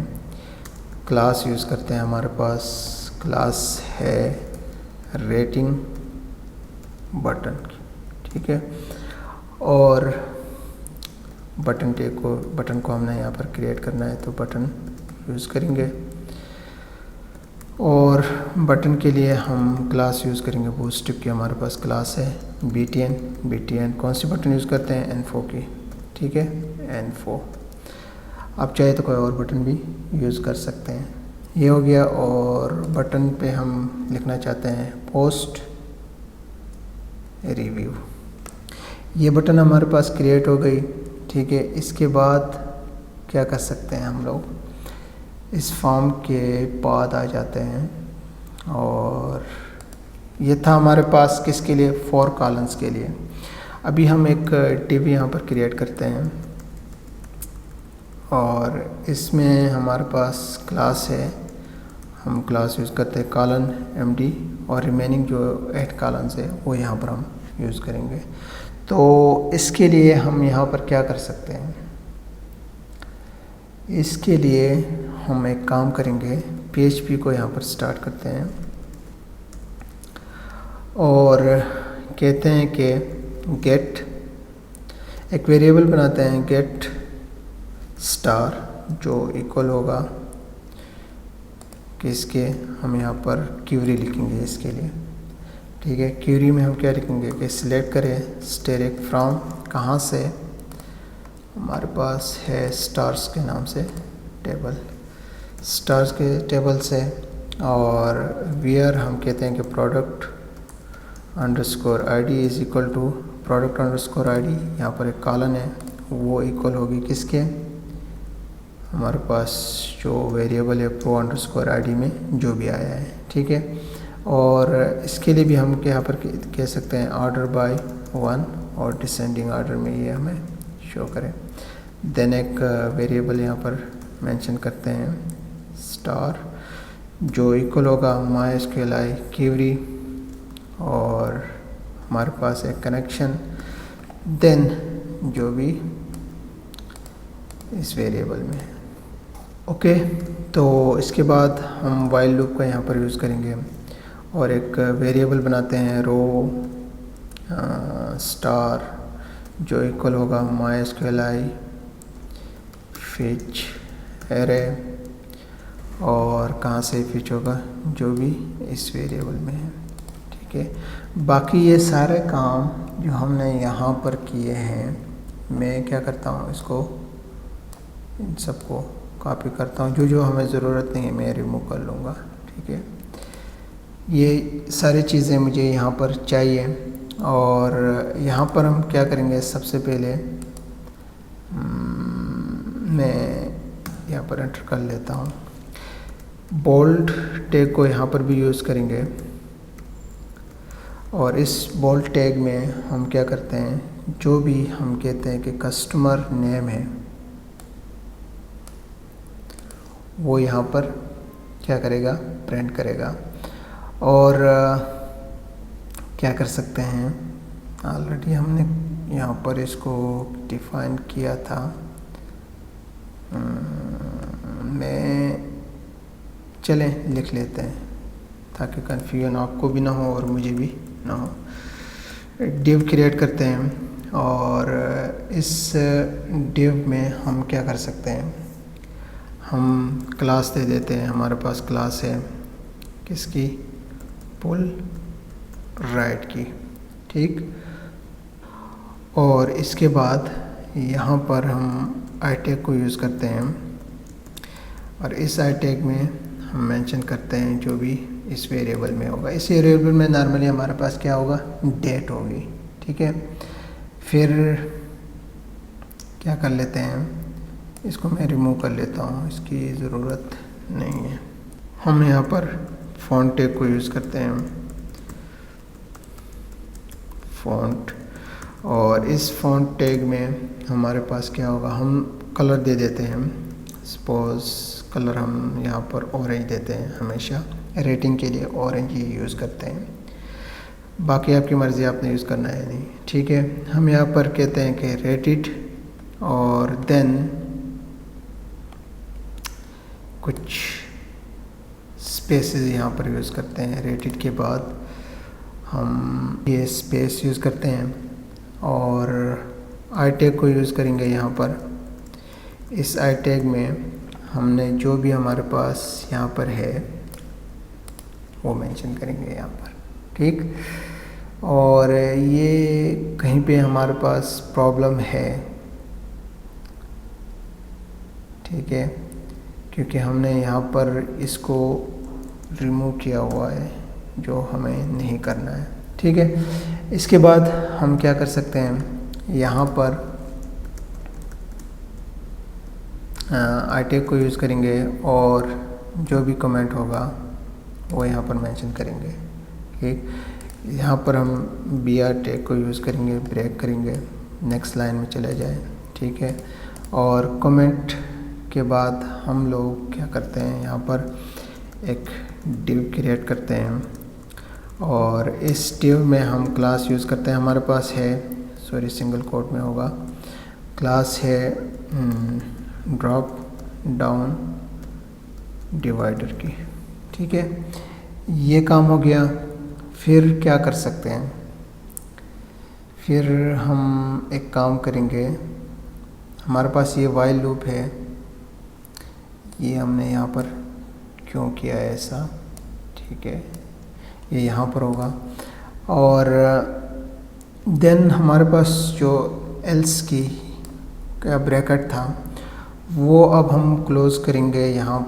क्लास यूज़ करते हैं। हमारे पास क्लास है रेटिंग बटन की, ठीक है। और बटन को हमने यहाँ पर क्रिएट करना है तो बटन यूज़ करेंगे। और बटन के लिए हम क्लास यूज़ करेंगे बूटस्ट्रैप की, हमारे पास क्लास है BTN। कौन सी बटन यूज़ करते हैं, N4 की, ठीक है, N4। आप चाहे तो कोई और बटन भी यूज़ कर सकते हैं। ये हो गया। और बटन पे हम लिखना चाहते हैं पोस्ट रिव्यू। ये बटन हमारे पास क्रिएट हो गई, ठीक है। इसके बाद क्या कर सकते हैं हम लोग, इस फॉर्म के बाद आ जाते हैं। और ये था हमारे पास किसके लिए, 4 कॉलम्स के लिए। अभी हम एक डिव यहाँ पर क्रिएट करते हैं और इसमें हमारे पास क्लास है, हम क्लास यूज़ करते हैं कॉलन MD। और रिमेनिंग जो 8 कॉलम्स है वो यहाँ पर हम यूज़ करेंगे। तो इसके लिए हम यहाँ पर क्या कर सकते हैं, इसके लिए हम एक काम करेंगे, PHP को यहाँ पर स्टार्ट करते हैं और कहते हैं कि गेट, एक वेरिएबल बनाते हैं गेट स्टार, जो इक्वल होगा कि इसके हम यहाँ पर क्यूरी लिखेंगे इसके लिए, ठीक है। क्यूरी में हम क्या लिखेंगे कि सिलेक्ट करें स्टेरिक फ्रॉम, कहाँ से, हमारे पास है स्टार्स के नाम से टेबल, स्टार्स के टेबल से। और वेयर हम कहते हैं कि product underscore ID is equal to product underscore ID। यहाँ पर एक कॉलन है वो इक्वल होगी किसके, हमारे पास जो वेरिएबल है प्रो अंडरस्कोर ID में जो भी आया है, ठीक है। और इसके लिए भी हम यहाँ पर कह सकते हैं ऑर्डर बाय 1 और डिसेंडिंग ऑर्डर में ये हमें शो करें। देन एक वेरिएबल यहाँ पर मेंशन करते हैं स्टार, जो इक्वल होगा MySQL क्वेरी और हमारे पास एक कनेक्शन, देन जो भी इस वेरिएबल में, ओके। तो इसके बाद हम वाइल लूप का यहाँ पर यूज़ करेंगे और एक वेरिएबल बनाते हैं रो स्टार, जो इक्वल होगा MySQL फिच एरे, और कहाँ से फिच होगा, जो भी इस वेरिएबल में है, ठीक है। बाकी ये सारे काम जो हमने यहाँ पर किए हैं, मैं क्या करता हूँ, इसको इन सबको कॉपी करता हूँ, जो जो हमें ज़रूरत नहीं है मैं रिमूव कर लूँगा, ठीक है। ये सारी चीज़ें मुझे यहाँ पर चाहिए। और यहाँ पर हम क्या करेंगे, सबसे पहले मैं यहाँ पर एंटर कर लेता हूँ, बोल्ड टैग को यहाँ पर भी यूज़ करेंगे। और इस बोल्ड टैग में हम क्या करते हैं, जो भी हम कहते हैं कि कस्टमर नेम है वो यहाँ पर क्या करेगा, प्रिंट करेगा। और क्या कर सकते हैं, ऑलरेडी हमने यहाँ पर इसको डिफाइन किया था। मैं चलें लिख लेते हैं ताकि कन्फ्यूजन आपको भी ना हो और मुझे भी ना हो। डिव क्रिएट करते हैं और इस डिव में हम क्या कर सकते हैं, हम क्लास दे देते हैं। हमारे पास क्लास है किसकी, पुल राइट की, ठीक। और इसके बाद यहाँ पर हम आई टैग को यूज़ करते हैं और इस आई टैग में हम मेंशन करते हैं जो भी इस वेरिएबल में होगा। इस वेरिएबल में नॉर्मली हमारे पास क्या होगा, डेट होगी, ठीक है। फिर क्या कर लेते हैं, इसको मैं रिमूव कर लेता हूँ, इसकी ज़रूरत नहीं है। हम यहाँ पर फ़ॉन्ट टैग को यूज़ करते हैं, फ़ॉन्ट, और इस फ़ॉन्ट टैग में हमारे पास क्या होगा, हम कलर दे देते हैं। सपोज़ कलर हम यहाँ पर ऑरेंज देते हैं, हमेशा रेटिंग के लिए ऑरेंज ही यूज़ करते हैं, बाकी आपकी मर्ज़ी, आपने यूज़ करना है नहीं, ठीक है। हम यहाँ पर कहते हैं कि रेटेड और देन कुछ स्पेसेस यहाँ पर यूज़ करते हैं। रेटेड के बाद हम ये स्पेस यूज़ करते हैं और आई टैग को यूज़ करेंगे। यहाँ पर इस आई टैग में हमने जो भी हमारे पास यहाँ पर है वो मेंशन करेंगे यहाँ पर, ठीक। और ये कहीं पे हमारे पास प्रॉब्लम है, ठीक है, क्योंकि हमने यहाँ पर इसको रिमूव किया हुआ है जो हमें नहीं करना है, ठीक है। इसके बाद हम क्या कर सकते हैं, यहाँ पर आई टैग को यूज़ करेंगे और जो भी कमेंट होगा वो यहाँ पर मेंशन करेंगे, ठीक। यहाँ पर हम बी आर टैग को यूज़ करेंगे, ब्रेक करेंगे, नेक्स्ट लाइन में चले जाए, ठीक है। और कमेंट के बाद हम लोग क्या करते हैं, यहाँ पर एक डिव क्रिएट करते हैं और इस डिव में हम क्लास यूज़ करते हैं। हमारे पास है, सॉरी सिंगल कोट में होगा, क्लास है ड्रॉप डाउन डिवाइडर की, ठीक है। ये काम हो गया। फिर क्या कर सकते हैं, फिर हम एक काम करेंगे, हमारे पास ये वाइल लूप है, ये हमने यहाँ पर क्यों किया है ऐसा, ठीक है, ये यहाँ पर होगा। और देन हमारे पास जो एल्स की का ब्रैकेट था वो अब हम क्लोज़ करेंगे। यहाँ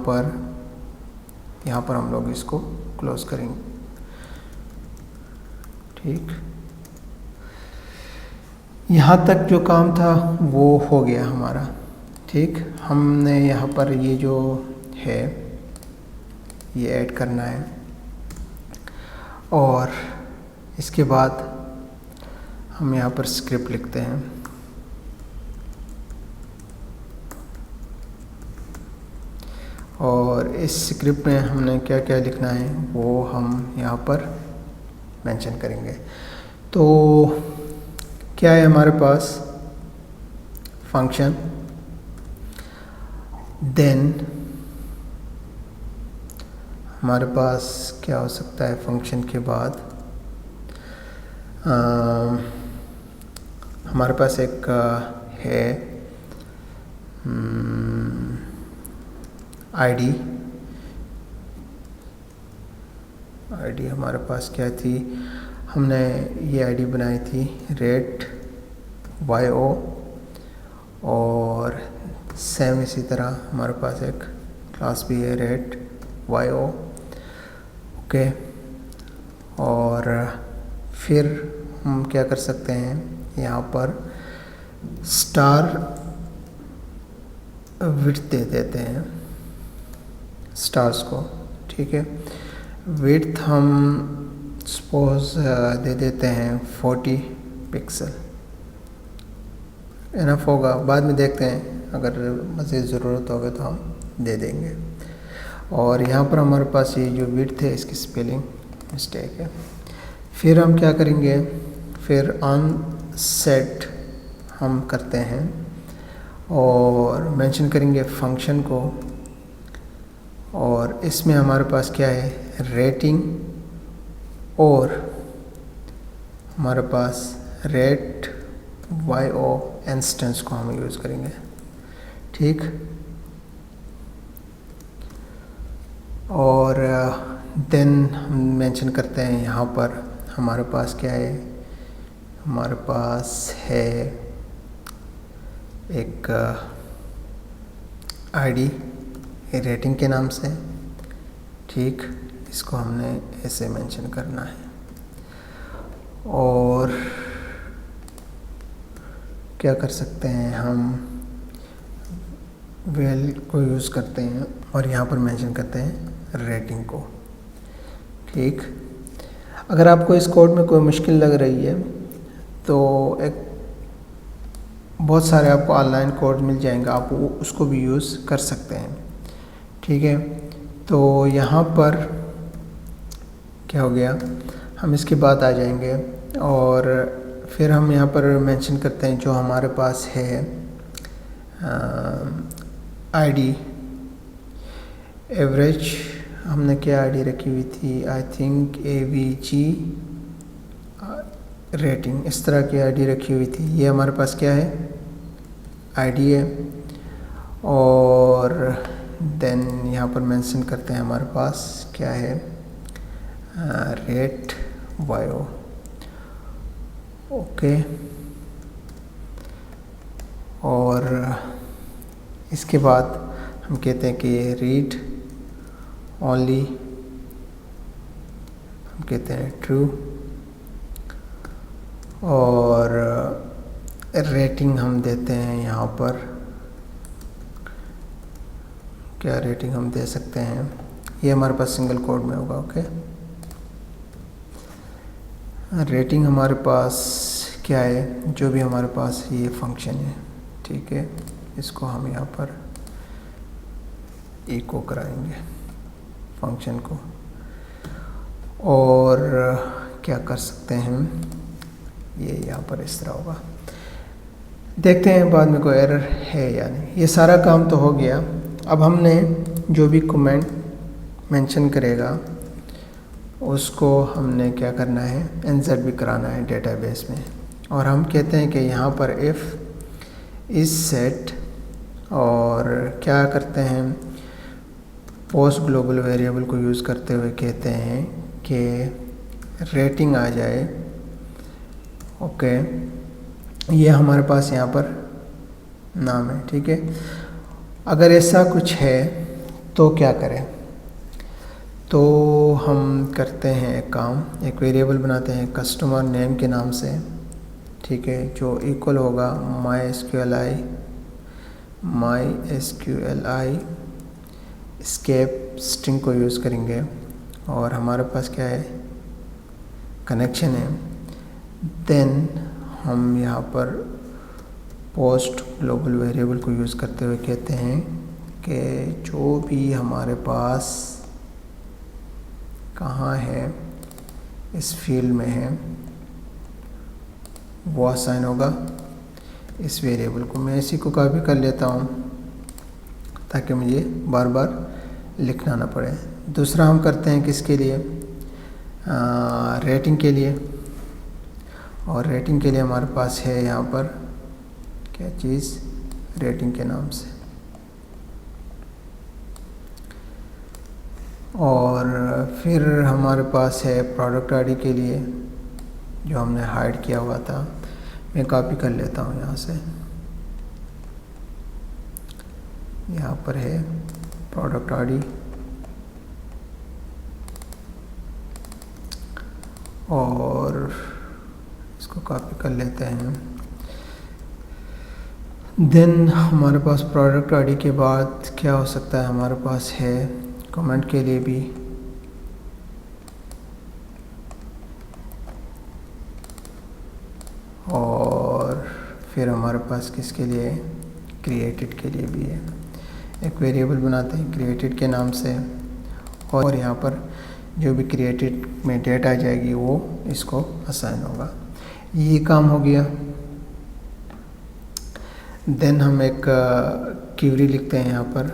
पर हम लोग इसको क्लोज़ करेंगे, ठीक। यहाँ तक जो काम था वो हो गया हमारा, ठीक। हमने यहाँ पर ये जो है ये ऐड करना है और इसके बाद हम यहाँ पर स्क्रिप्ट लिखते हैं। और इस स्क्रिप्ट में हमने क्या क्या लिखना है वो हम यहाँ पर मेंशन करेंगे। तो क्या है हमारे पास, फंक्शन, देन हमारे पास क्या हो सकता है, फंक्शन के बाद हमारे पास एक है आईडी हमारे पास क्या थी, हमने ये आईडी बनाई थी रेट YO, और सेम इसी तरह हमारे पास एक क्लास भी है रेट YO, ओके। और फिर हम क्या कर सकते हैं, यहाँ पर स्टार विड्थ दे देते हैं स्टार्स को, ठीक है। विड्थ हम सपोज दे देते हैं 40 पिक्सल, इनफ होगा। बाद में देखते हैं अगर मज़ीद ज़रूरत होगा तो हम दे देंगे। और यहाँ पर हमारे पास ये जो विड्थ है इसकी स्पेलिंग मिस्टेक है। फिर हम क्या करेंगे, फिर ऑन सेट हम करते हैं और मेंशन करेंगे फंक्शन को, और इसमें हमारे पास क्या है, रेटिंग, और हमारे पास रेट YO इंस्टेंस को हम यूज़ करेंगे। ठीक, और देन हम मेंशन करते हैं यहाँ पर हमारे पास क्या है, हमारे पास है एक ID रेटिंग के नाम से। ठीक, इसको हमने ऐसे मेंशन करना है, और क्या कर सकते हैं, हम वेल को यूज़ करते हैं और यहाँ पर मेंशन करते हैं रेटिंग को। ठीक, अगर आपको इस कोड में कोई मुश्किल लग रही है तो एक बहुत सारे आपको ऑनलाइन कोड मिल जाएंगे, आप उसको भी यूज़ कर सकते हैं। ठीक है, तो यहाँ पर क्या हो गया, हम इसके बाद आ जाएंगे और फिर हम यहाँ पर मेंशन करते हैं जो हमारे पास है ID एवरेज। हमने क्या ID रखी हुई थी, आई थिंक AVG रेटिंग, इस तरह की ID रखी हुई थी। ये हमारे पास क्या है, ID है, और देन यहाँ पर मेंशन करते हैं हमारे पास क्या है, रेट YO। ओके, और इसके बाद हम कहते हैं कि रीड ओनली, हम कहते हैं ट्रू, और रेटिंग हम देते हैं यहाँ पर, क्या रेटिंग हम दे सकते हैं, ये हमारे पास सिंगल कोड में होगा। ओके, रेटिंग हमारे पास क्या है, जो भी हमारे पास ये फंक्शन है। ठीक है, इसको हम यहाँ पर इको कराएंगे फंक्शन को, और क्या कर सकते हैं, ये यहाँ पर इस तरह होगा। देखते हैं बाद में कोई एरर है या नहीं। ये सारा काम तो हो गया। अब हमने जो भी कमेंट मेंशन करेगा उसको हमने क्या करना है, इंसर्ट भी कराना है डेटाबेस में, और हम कहते हैं कि यहाँ पर इफ़ इज सेट, और क्या करते हैं, पोस्ट ग्लोबल वेरिएबल को यूज़ करते हुए कहते हैं कि रेटिंग आ जाए। ओके, ये हमारे पास यहाँ पर नाम है। ठीक है, अगर ऐसा कुछ है तो क्या करें, तो हम करते हैं एक काम, एक वेरिएबल बनाते हैं कस्टमर नेम के नाम से। ठीक है, जो इक्वल होगा MySQLi एस्केप स्ट्रिंग को यूज़ करेंगे, और हमारे पास क्या है, कनेक्शन है। देन हम यहाँ पर पोस्ट ग्लोबल वेरिएबल को यूज़ करते हुए कहते हैं कि जो भी हमारे पास कहाँ है, इस फील्ड में है, वो असाइन होगा इस वेरिएबल को। मैं इसी को कॉपी कर लेता हूँ ताकि मुझे बार बार लिखना ना पड़े। दूसरा हम करते हैं किसके लिए, रेटिंग के लिए, और रेटिंग के लिए हमारे पास है यहाँ पर क्या चीज़, रेटिंग के नाम से। और फिर हमारे पास है प्रोडक्ट आईडी के लिए, जो हमने हाइड किया हुआ था। मैं कॉपी कर लेता हूँ यहाँ से, यहाँ पर है प्रोडक्ट आईडी, और इसको कॉपी कर लेते हैं। देन हमारे पास प्रोडक्ट आईडी के बाद क्या हो सकता है, हमारे पास है कमेंट के लिए भी, और फिर हमारे पास किसके लिए, क्रिएटेड के लिए भी है। एक वेरिएबल बनाते हैं क्रिएटेड के नाम से, और यहाँ पर जो भी क्रिएटेड में डेट आ जाएगी वो इसको असाइन होगा। ये काम हो गया। देन हम एक क्वेरी लिखते हैं यहाँ पर,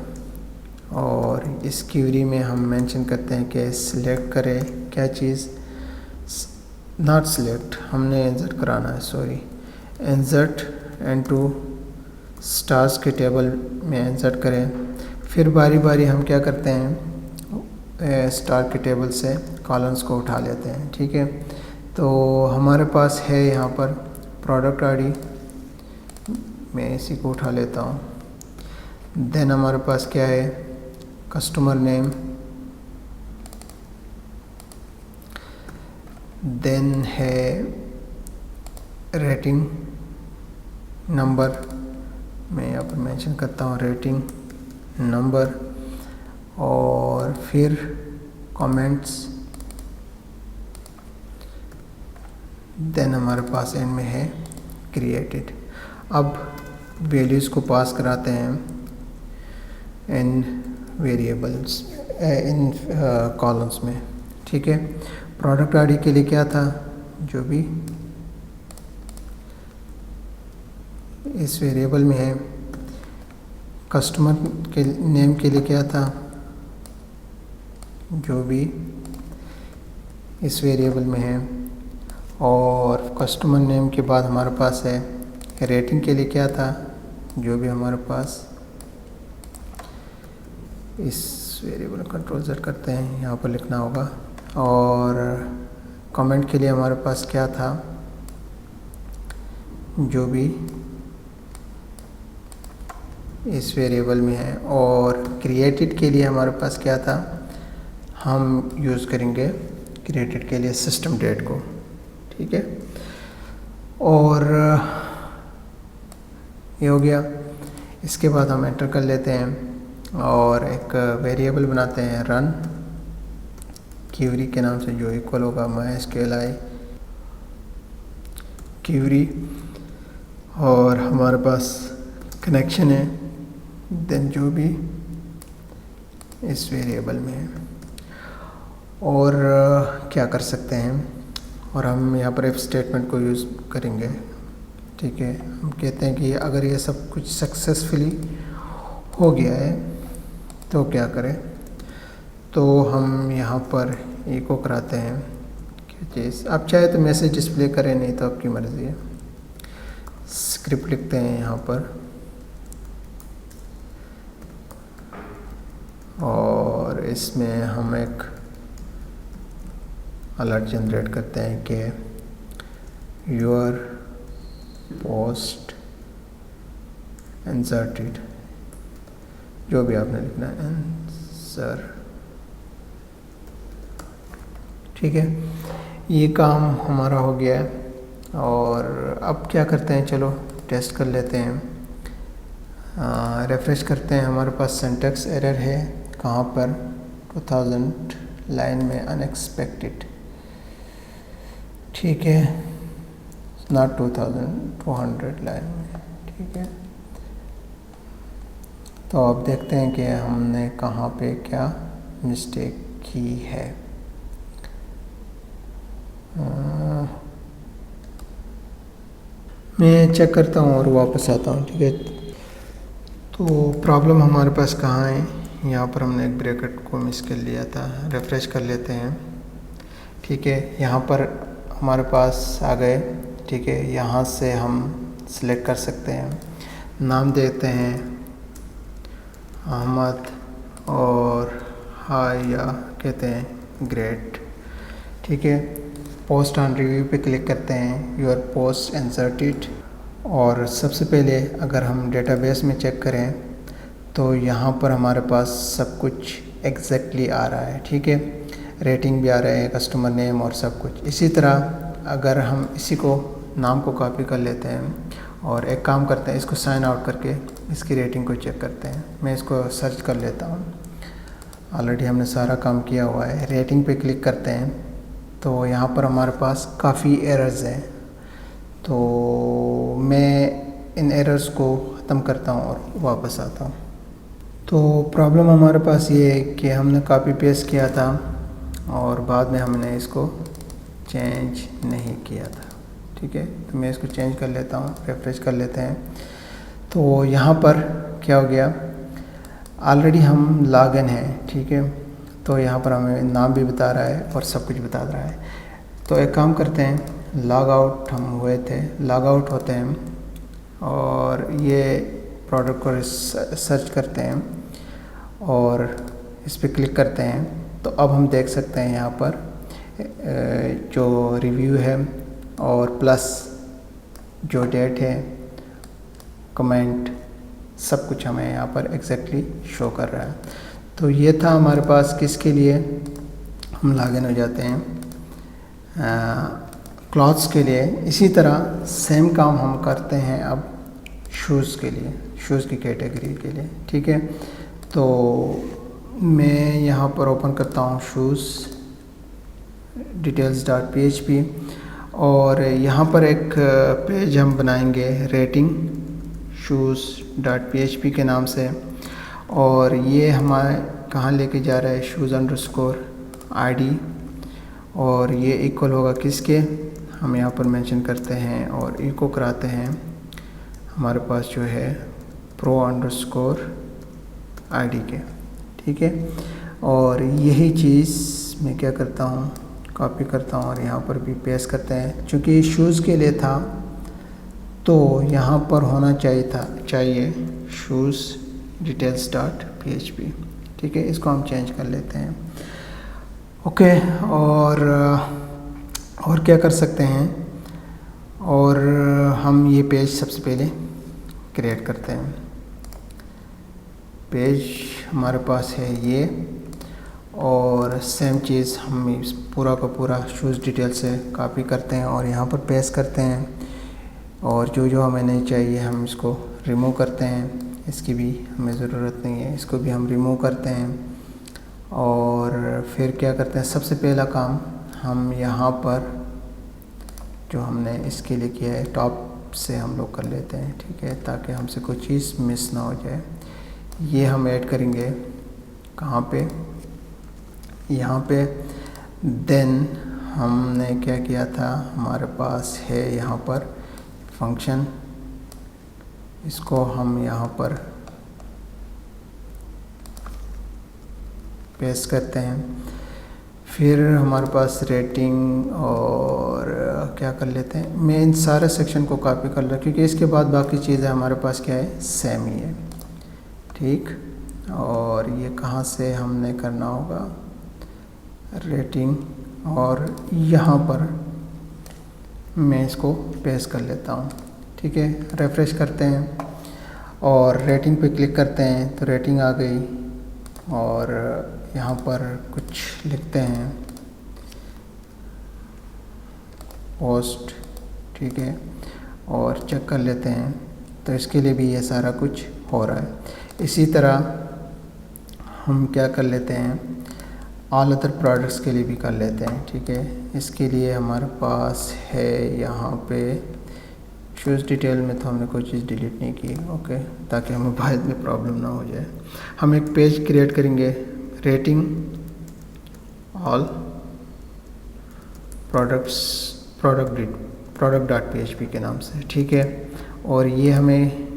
और इस क्वेरी में हम मेंशन करते हैं कि सिलेक्ट करें क्या चीज़, नॉट सिलेक्ट, हमने इंसर्ट कराना है, सॉरी, इंसर्ट इनटू स्टार्स के टेबल में इंसर्ट करें। फिर बारी बारी हम क्या करते हैं, स्टार के टेबल से कॉलम्स को उठा लेते हैं। ठीक है, तो हमारे पास है यहाँ पर प्रोडक्ट आईडी, मैं इसी को उठा लेता हूँ। देन हमारे पास क्या है, कस्टमर नेम, देन है रेटिंग नंबर, मैं यहाँ पर मेंशन करता हूँ रेटिंग नंबर, और फिर कमेंट्स। देन हमारे पास एंड में है क्रिएटेड। अब वैल्यूज़ को पास कराते हैं इन वेरिएबल्स, इन कॉलम्स में। ठीक है, प्रोडक्ट आईडी के लिए क्या था, जो भी इस वेरिएबल में है। कस्टमर के नेम के लिए क्या था, जो भी इस वेरिएबल में है। और कस्टमर नेम के बाद हमारे पास है रेटिंग के लिए क्या था, जो भी हमारे पास इस वेरिएबल कंट्रोल Z करते हैं, यहाँ पर लिखना होगा। और कमेंट के लिए हमारे पास क्या था, जो भी इस वेरिएबल में है। और क्रिएटेड के लिए हमारे पास क्या था, हम यूज़ करेंगे क्रिएटेड के लिए सिस्टम डेट को। ठीक है, और ये हो गया। इसके बाद हम एंटर कर लेते हैं और एक वेरिएबल बनाते हैं रन क्वेरी के नाम से, जो इक्वल होगा MySQL क्वेरी, और हमारे पास कनेक्शन है देन जो भी इस वेरिएबल में है। और क्या कर सकते हैं, और हम यहाँ पर इफ स्टेटमेंट को यूज़ करेंगे। ठीक है, हम कहते हैं कि अगर ये सब कुछ सक्सेसफुली हो गया है तो क्या करें, तो हम यहाँ पर एको कराते हैं क्या चीज़। आप चाहे तो मैसेज डिस्प्ले करें, नहीं तो आपकी मर्ज़ी है। स्क्रिप्ट लिखते हैं यहाँ पर, और इसमें हम एक अलर्ट जनरेट करते हैं कि योर पोस्ट इंसर्टेड, जो भी आपने लिखना है आंसर। ठीक है, ये काम हमारा हो गया है। और अब क्या करते हैं, चलो टेस्ट कर लेते हैं। रिफ्रेश करते हैं, हमारे पास सिंटैक्स एरर है कहाँ पर, 2000 लाइन में अनएक्सपेक्टेड। ठीक है, नॉट 2200 लाइन में। ठीक है, तो अब देखते हैं कि हमने कहाँ पे क्या मिस्टेक की है। मैं चेक करता हूँ और वापस आता हूँ। ठीक है, तो प्रॉब्लम हमारे पास कहाँ है, यहाँ पर हमने एक ब्रैकेट को मिस कर लिया था। रिफ्रेश कर लेते हैं। ठीक है, यहाँ पर हमारे पास आ गए। ठीक है, यहाँ से हम सिलेक्ट कर सकते हैं, नाम देते हैं अहमद, और हाय या कहते हैं ग्रेट। ठीक है, पोस्ट ऑन रिव्यू पे क्लिक करते हैं, योर पोस्ट इंसर्टेड। और सबसे पहले अगर हम डेटाबेस में चेक करें तो यहाँ पर हमारे पास सब कुछ एग्जैक्टली आ रहा है। ठीक है, रेटिंग भी आ रहा है, कस्टमर नेम और सब कुछ। इसी तरह अगर हम इसी को नाम को कॉपी कर लेते हैं और एक काम करते हैं, इसको साइन आउट करके इसकी रेटिंग को चेक करते हैं। मैं इसको सर्च कर लेता हूँ, ऑलरेडी हमने सारा काम किया हुआ है। रेटिंग पे क्लिक करते हैं तो यहाँ पर हमारे पास काफ़ी एरर्स हैं, तो मैं इन एरर्स को ख़त्म करता हूँ और वापस आता हूँ। तो प्रॉब्लम हमारे पास ये है कि हमने कॉपी पेस्ट किया था और बाद में हमने इसको चेंज नहीं किया था। ठीक है। तो मैं इसको चेंज कर लेता हूँ, रिफ्रेश कर लेते हैं। तो यहाँ पर क्या हो गया, ऑलरेडी हम लॉगिन हैं, ठीक है। तो यहाँ पर हमें नाम भी बता रहा है और सब कुछ बता रहा है। तो एक काम करते हैं, लॉग आउट हम हुए थे, लॉग आउट होते हैं और ये प्रोडक्ट को सर्च करते हैं और इस पर क्लिक करते हैं। तो अब हम देख सकते हैं यहाँ पर जो रिव्यू है और प्लस जो डेट है, कमेंट, सब कुछ हमें यहाँ पर एग्जैक्टली शो कर रहा है। तो ये था हमारे पास किसके लिए हम लॉगिन हो जाते हैं, क्लॉथ्स के लिए। इसी तरह सेम काम हम करते हैं अब शूज़ के लिए, शूज़ की कैटेगरी के लिए, ठीक है। तो मैं यहाँ पर ओपन करता हूँ शूज़ details.php और यहाँ पर एक पेज हम बनाएंगे रेटिंग shoes.php के नाम से। और ये हमारे कहाँ लेके जा रहा है, shoes_id, और ये इक्वल होगा किसके, हम यहाँ पर मेंशन करते हैं और इको कराते हैं हमारे पास जो है pro_id के, ठीक है। और यही चीज़ मैं क्या करता हूँ, कॉपी करता हूँ और यहाँ पर भी पेस्ट करते हैं। चूँकि शूज़ के लिए था तो यहाँ पर होना चाहिए शूज़ details.php, ठीक है। इसको हम चेंज कर लेते हैं, ओके। और क्या कर सकते हैं, और हम ये पेज सबसे पहले क्रिएट करते हैं। पेज हमारे पास है ये, और सेम चीज़ हम इस पूरा का पूरा शूज़ डिटेल से कॉपी करते हैं और यहाँ पर पेस्ट करते हैं। और जो हमें नहीं चाहिए हम इसको रिमूव करते हैं, इसकी भी हमें ज़रूरत नहीं है, इसको भी हम रिमूव करते हैं। और फिर क्या करते हैं, सबसे पहला काम हम यहाँ पर जो हमने इसके लिए किया है टॉप से हम लोग कर लेते हैं, ठीक है, ताकि हमसे कोई चीज़ मिस ना हो जाए। ये हम ऐड करेंगे कहाँ पे, यहाँ पे। देन हमने क्या किया था, हमारे पास है यहाँ पर फंक्शन, इसको हम यहाँ पर पेस्ट करते हैं। फिर हमारे पास रेटिंग और क्या कर लेते हैं, मैं इन सारे सेक्शन को कॉपी कर लूँ क्योंकि इसके बाद बाकी चीज़ें हमारे पास क्या है, सेम ही है, ठीक। और ये कहाँ से हमने करना होगा, रेटिंग, और यहाँ पर मैं इसको पेस्ट कर लेता हूँ, ठीक है। रिफ्रेश करते हैं और रेटिंग पे क्लिक करते हैं तो रेटिंग आ गई। और यहाँ पर कुछ लिखते हैं पोस्ट, ठीक है, और चेक कर लेते हैं। तो इसके लिए भी ये सारा कुछ हो रहा है। इसी तरह हम क्या कर लेते हैं, ऑल अदर प्रोडक्ट्स के लिए भी कर लेते हैं, ठीक है। इसके लिए हमारे पास है यहाँ पे शूज़ डिटेल में, तो हमने कोई चीज़ डिलीट नहीं की, ओके, ताकि हमें बाद में प्रॉब्लम ना हो जाए। हम एक पेज क्रिएट करेंगे, रेटिंग ऑल प्रोडक्ट.php के नाम से, ठीक है। और ये हमें,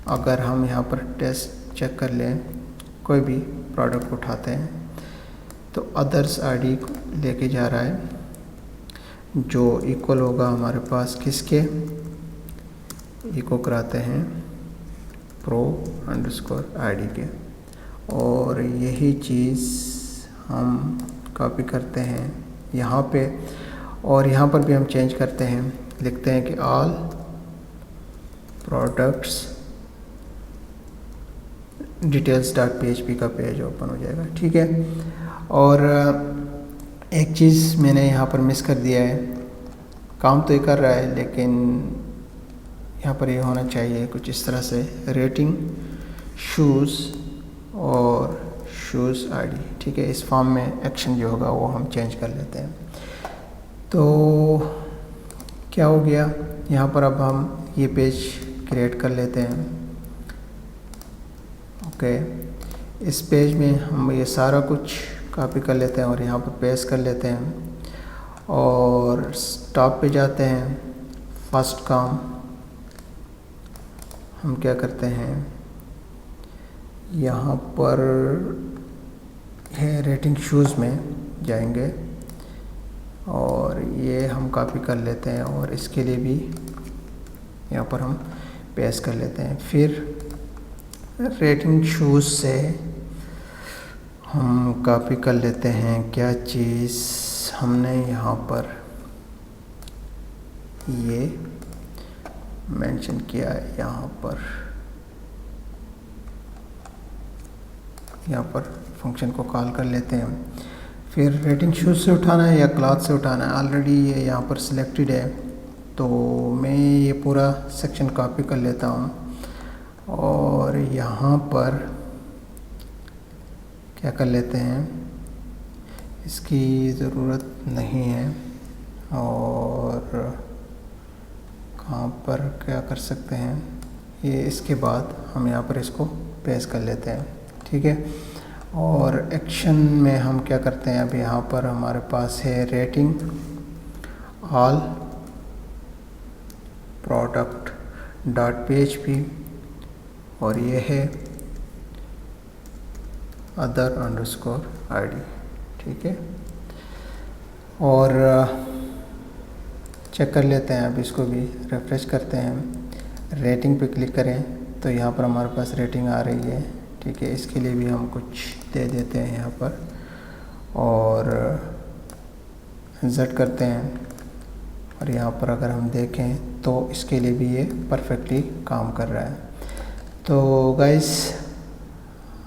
अगर हम यहाँ पर टेस्ट चेक कर लें, कोई भी प्रोडक्ट उठाते हैं तो अदर्स आईडी लेके जा रहा है, जो इक्वल होगा हमारे पास किसके, इको कराते हैं pro_id के। और यही चीज़ हम कॉपी करते हैं यहाँ पे, और यहाँ पर भी हम चेंज करते हैं, लिखते हैं कि ऑल प्रोडक्ट्स details.php का पेज ओपन हो जाएगा, ठीक है। और एक चीज़ मैंने यहाँ पर मिस कर दिया है, काम तो ये कर रहा है लेकिन यहाँ पर ये होना चाहिए कुछ इस तरह से, रेटिंग शूज़ और शूज़ आईडी, ठीक है। इस फॉर्म में एक्शन जो होगा वो हम चेंज कर लेते हैं। तो क्या हो गया, यहाँ पर अब हम ये पेज क्रिएट कर लेते हैं, ओके। इस पेज में हम ये सारा कुछ कॉपी कर लेते हैं और यहाँ पर पेस्ट कर लेते हैं। और टॉप पे जाते हैं। फर्स्ट काम हम क्या करते हैं, यहाँ पर है रेटिंग शूज़ में जाएंगे और ये हम कॉपी कर लेते हैं और इसके लिए भी यहाँ पर हम पेस्ट कर लेते हैं। फिर रेटिंग शूज़ से हम कॉपी कर लेते हैं क्या चीज़ हमने यहाँ पर ये मेंशन किया है। यहाँ पर फंक्शन को कॉल कर लेते हैं। फिर रेटिंग शूज़ से उठाना है या क्लॉथ से उठाना है, ऑलरेडी ये यहाँ पर सिलेक्टेड है, तो मैं ये पूरा सेक्शन कॉपी कर लेता हूँ और यहाँ पर क्या कर लेते हैं, इसकी ज़रूरत नहीं है। और कहाँ पर क्या कर सकते हैं, ये इसके बाद हम यहाँ पर इसको पेस्ट कर लेते हैं, ठीक है। और एक्शन में हम क्या करते हैं, अभी यहाँ पर हमारे पास है rating all product dot php और ये है अदर अंडरस्कोर id, ठीक है। और चेक कर लेते हैं, अब इसको भी रिफ्रेश करते हैं। रेटिंग पे क्लिक करें तो यहाँ पर हमारे पास रेटिंग आ रही है, ठीक है। इसके लिए भी हम कुछ दे देते हैं यहाँ पर और इंसर्ट करते हैं और यहाँ पर अगर हम देखें तो इसके लिए भी ये परफेक्टली काम कर रहा है। तो गाइस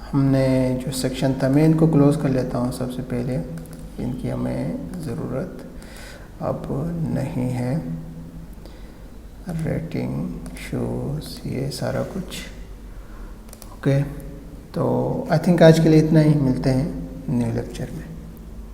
हमने जो सेक्शन था, मैं इनको क्लोज़ कर लेता हूँ सबसे पहले, इनकी हमें ज़रूरत अब नहीं है। रेटिंग शूज़ ये सारा कुछ ओके। तो आई थिंक आज के लिए इतना ही, मिलते हैं न्यू लेक्चर में।